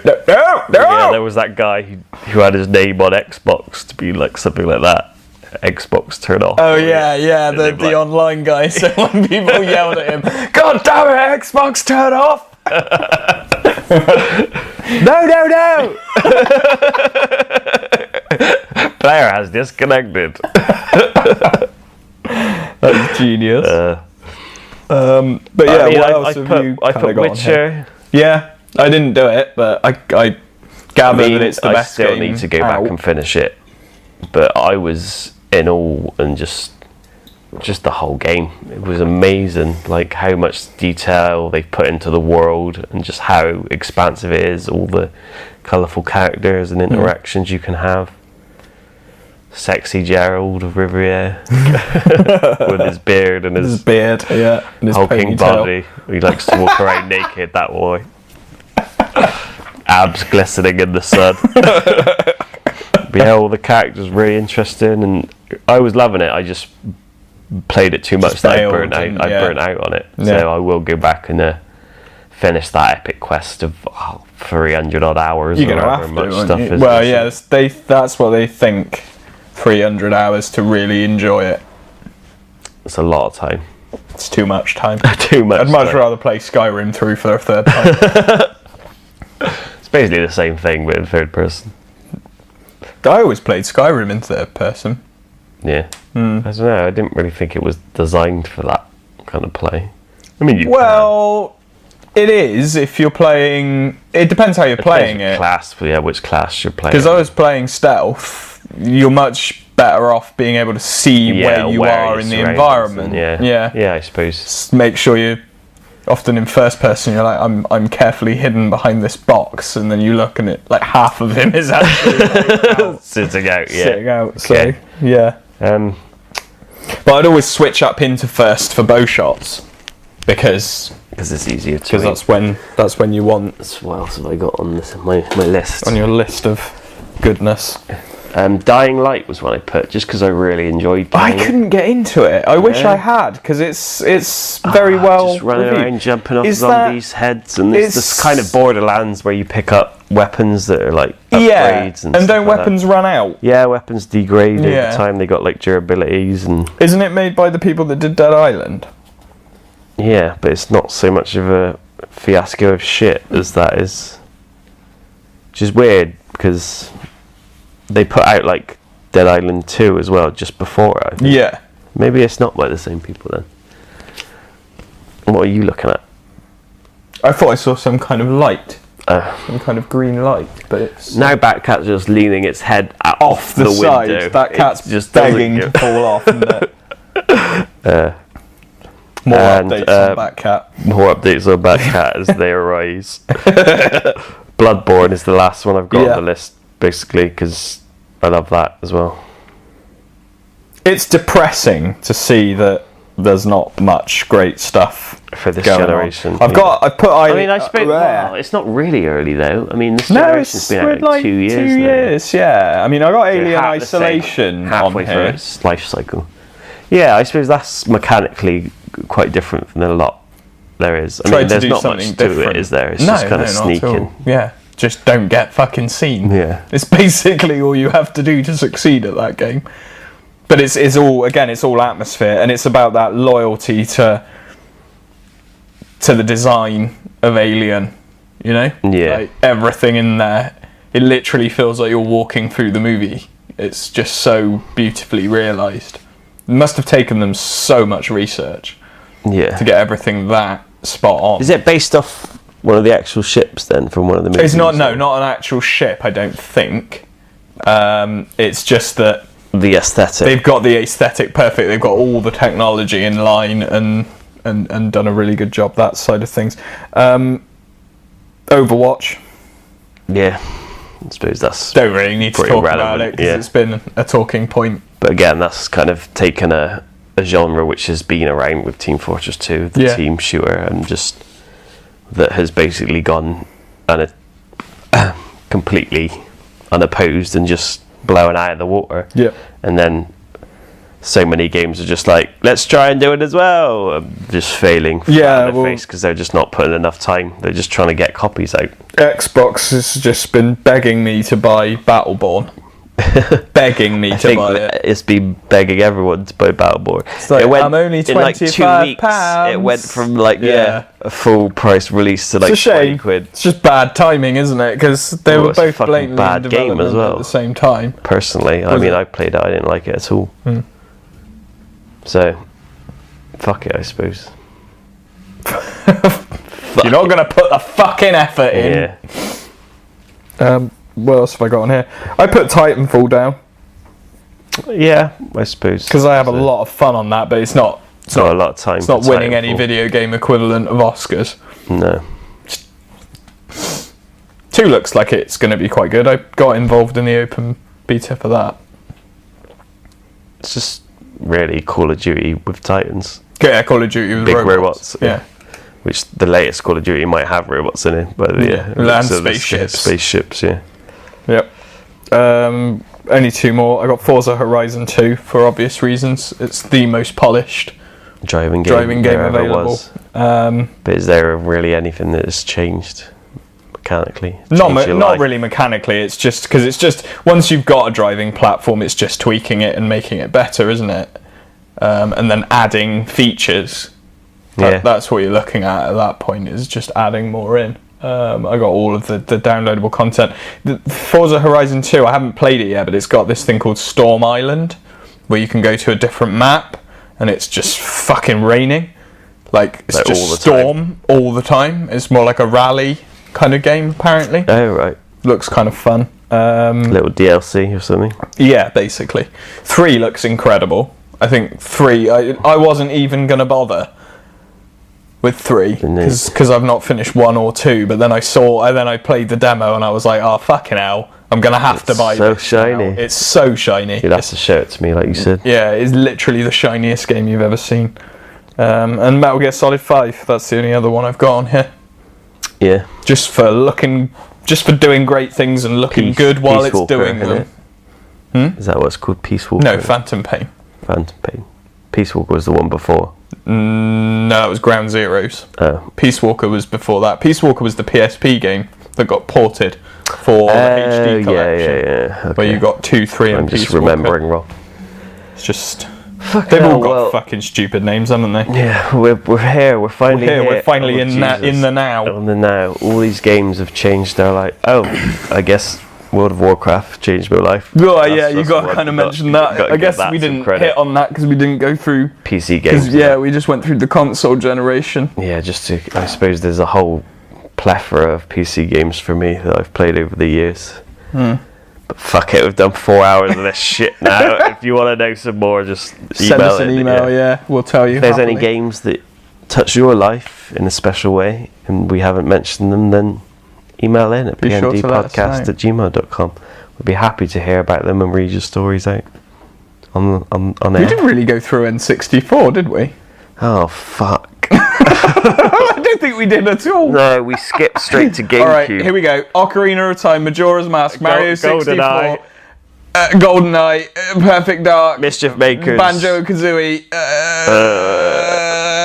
No. Yeah, there was that guy who had his name on Xbox to be something like that. Xbox, turn off. Oh yeah, the online guy. So when people yelled at him, "God damn it, Xbox, turn off!" No. Player has disconnected. That's genius. But yeah, I mean, what else have you I put Witcher. Yeah, I didn't do it, but I gather that it's the best game. I still need to go back and finish it. But I was in awe and just the whole game. It was amazing, like how much detail they put into the world and just how expansive it is, all the colourful characters and interactions you can have. Sexy Gerald of Riviera with his beard and his yeah, and his hulking body. He likes to walk around naked, that boy. Abs glistening in the sun. But yeah, all the characters really interesting, and I was loving it. I just played it too much that I burnt out on it. So I will go back and finish that epic quest of 300 odd hours. You're gonna have to, stuff is well, yeah, that's what they think. 300 hours to really enjoy it. It's a lot of time. It's too much time. Too much. I'd much rather play Skyrim through for a third time. It's basically the same thing, but in third person. I always played Skyrim in third person. Yeah. I don't know. I didn't really think it was designed for that kind of play. I mean, it is if you're playing. It depends how you're playing it. Which class you're playing. Because I was playing stealth. You're much better off being able to see where you are in the environment. Yeah, I suppose. Just make sure you're often in first person. You're like, I'm carefully hidden behind this box, and then you look and it like half of him is actually sitting out. Yeah, sitting out. Okay. So yeah. But I'd always switch up into first for bow shots because it's easier to. Because that's when you want. What else have I got on my list? On your list of goodness. Dying Light was one I put just because I really enjoyed playing. I couldn't get into it. I wish I had, because it's very well just running reviewed. Around jumping off zombies' heads, and it's this kind of Borderlands where you pick up weapons that are like upgrades and don't weapons run out? Yeah, weapons degrade over time. They got like durabilities and. Isn't it made by the people that did Dead Island? Yeah, but it's not so much of a fiasco of shit as that is. Which is weird because. They put out like Dead Island 2 as well just before it. Yeah. Maybe it's not by the same people then. What are you looking at? I thought I saw some kind of light. Some kind of green light, but it's... Now Batcat's just leaning its head off the side. Window. That cat's just begging to fall off. More updates on Batcat. More updates on Batcat as they arise. Bloodborne is the last one I've got on the list. Basically, because I love that as well. It's depressing to see that there's not much great stuff for this generation. I've put. I suppose it's not really early though. I mean, this generation's been out like 2 years. 2 years, yeah. I mean, I got Alien Isolation halfway through its life cycle. Yeah, I suppose that's mechanically quite different than a lot there is. I mean, there's not much to it, is there? It's just kind of sneaking. Yeah. Just don't get fucking seen. Yeah. It's basically all you have to do to succeed at that game. But it's all atmosphere, and it's about that loyalty to the design of Alien, you know? Yeah. Like everything in there, it literally feels like you're walking through the movie. It's just so beautifully realised. It must have taken them so much research to get everything that spot on. Is it based off one of the actual ships then from one of the movies? It's not an actual ship, I don't think. It's just that the aesthetic. They've got the aesthetic perfect. They've got all the technology in line and done a really good job that side of things. Overwatch. Yeah, I suppose that's. Don't really need to talk about it because it's been a talking point. But again, that's kind of taken a genre which has been around with Team Fortress 2, the team shooter, and just. That has basically gone completely unopposed and just blown out of the water. Yeah. And then so many games are just like, let's try and do it as well. Just failing flat in the face because they're just not putting enough time. They're just trying to get copies out. Xbox has just been begging me to buy Battleborn. Begging me to buy it. It's been begging everyone to buy Battleborn. It's like, I'm only £25. In like 2 weeks, it went from a full price release to like it's a shame. £20. It's just bad timing, isn't it? Because they were both blatantly bad in game as well. at the same time. Personally, I played it. I didn't like it at all. So Fuck it, I suppose. You're not going to put the fucking effort in. Yeah. What else have I got on here? I put Titanfall down. Yeah, I suppose. Because I have a lot of fun on that, but it's not a lot of time. It's not winning any video game equivalent of Oscars. No. 2 looks like it's going to be quite good. I got involved in the open beta for that. It's just really Call of Duty with Titans. Yeah, Call of Duty with big robots. Yeah. Which the latest Call of Duty might have robots in it, but and spaceships. Spaceships, yeah. Yep. Only 2 more. I got Forza Horizon 2 for obvious reasons. It's the most polished driving game available. But is there really anything that has changed mechanically? Not really mechanically. It's just once you've got a driving platform, it's just tweaking it and making it better, isn't it? And then adding features. That's what you're looking at that point, is just adding more in. I got all of the downloadable content. The Forza Horizon 2, I haven't played it yet, but it's got this thing called Storm Island, where you can go to a different map, and it's just fucking raining. It's just all the storm all the time. It's more like a rally kind of game, apparently. Oh, right. Looks kind of fun. Little DLC or something? Yeah, basically. 3 looks incredible. I think 3, I wasn't even going to bother with 3 because I've not finished 1 or 2, but then I played the demo and I was like, oh fucking hell, I'm gonna have to buy this. It's so shiny. It's so shiny. You'll have to show it to me, like you said. Yeah, it's literally the shiniest game you've ever seen. And Metal Gear Solid 5, that's the only other one I've got on here. Yeah. Just for doing great things and looking good while it's doing them. Is that what it's called? Peace Walker? No, Phantom Pain. Phantom Pain. Peace Walker was the one before. No, it was Ground Zeroes. Oh. Peace Walker was before that. Peace Walker was the PSP game that got ported for the HD collection. Yeah. Okay. Where you got 2, 3, and Peace Walker. I'm just remembering wrong. It's just... They've all got fucking stupid names, haven't they? Yeah, we're here. We're finally here. We're finally in the now. In the now. All these games have changed their life. Oh, I guess World of Warcraft changed my life. Oh, yeah, you got to kind of mention that. I guess we didn't hit on that because we didn't go through PC games. Yeah, we just went through the console generation. Yeah, I suppose there's a whole plethora of PC games for me that I've played over the years. But fuck it, we've done 4 hours of this shit now. If you want to know some more, just send us an email. Yeah, we'll tell you. If there's any games that touch your life in a special way and we haven't mentioned them, then email in at pndpodcast@gmail.com. We'd be happy to hear about them and read your stories out on air. We didn't really go through N64, did we? Oh, fuck. I don't think we did at all. No, we skipped straight to GameCube. Alright, here we go. Ocarina of Time, Majora's Mask, Mario 64, GoldenEye, Perfect Dark, Mischief Makers, Banjo-Kazooie,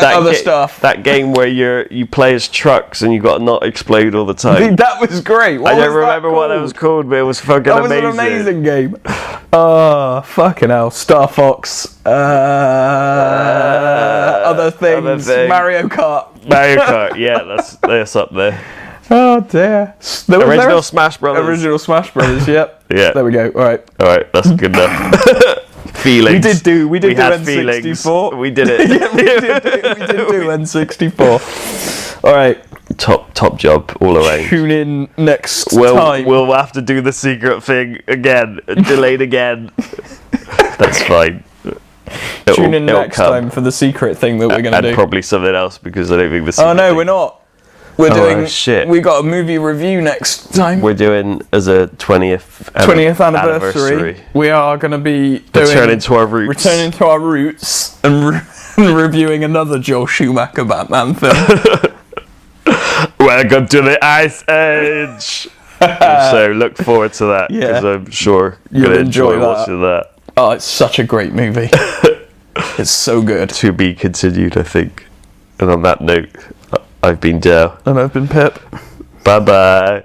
other stuff. That game where you play as trucks and you got to not explode all the time. That was great. I don't remember what it was called, but it was fucking amazing. That was an amazing game. Oh, fucking hell. Star Fox. Other things. Mario Kart. Mario Kart, yeah, that's up there. Oh dear. Original Smash Brothers. Original Smash Brothers, yep. Yeah. There we go. Alright, that's good enough. Feelings. We did do N64. We did it. Yeah, we did do N64. Alright. Top job all around. Tune in next time. We'll have to do the secret thing again. Delayed again. That's fine. Tune in next time for the secret thing that we're going to do. And probably something else because I don't think the secret Oh no, we're not. We're doing shit. We got a movie review next time. We're doing as a 20th anniversary. We are going to be returning to our roots and reviewing another Joel Schumacher Batman film. Welcome to the Ice Age. So look forward to that because I'm sure you'll enjoy watching that. Oh, it's such a great movie. It's so good. To be continued, I think. And on that note, I've been Dale. And I've been Pip. Bye-bye.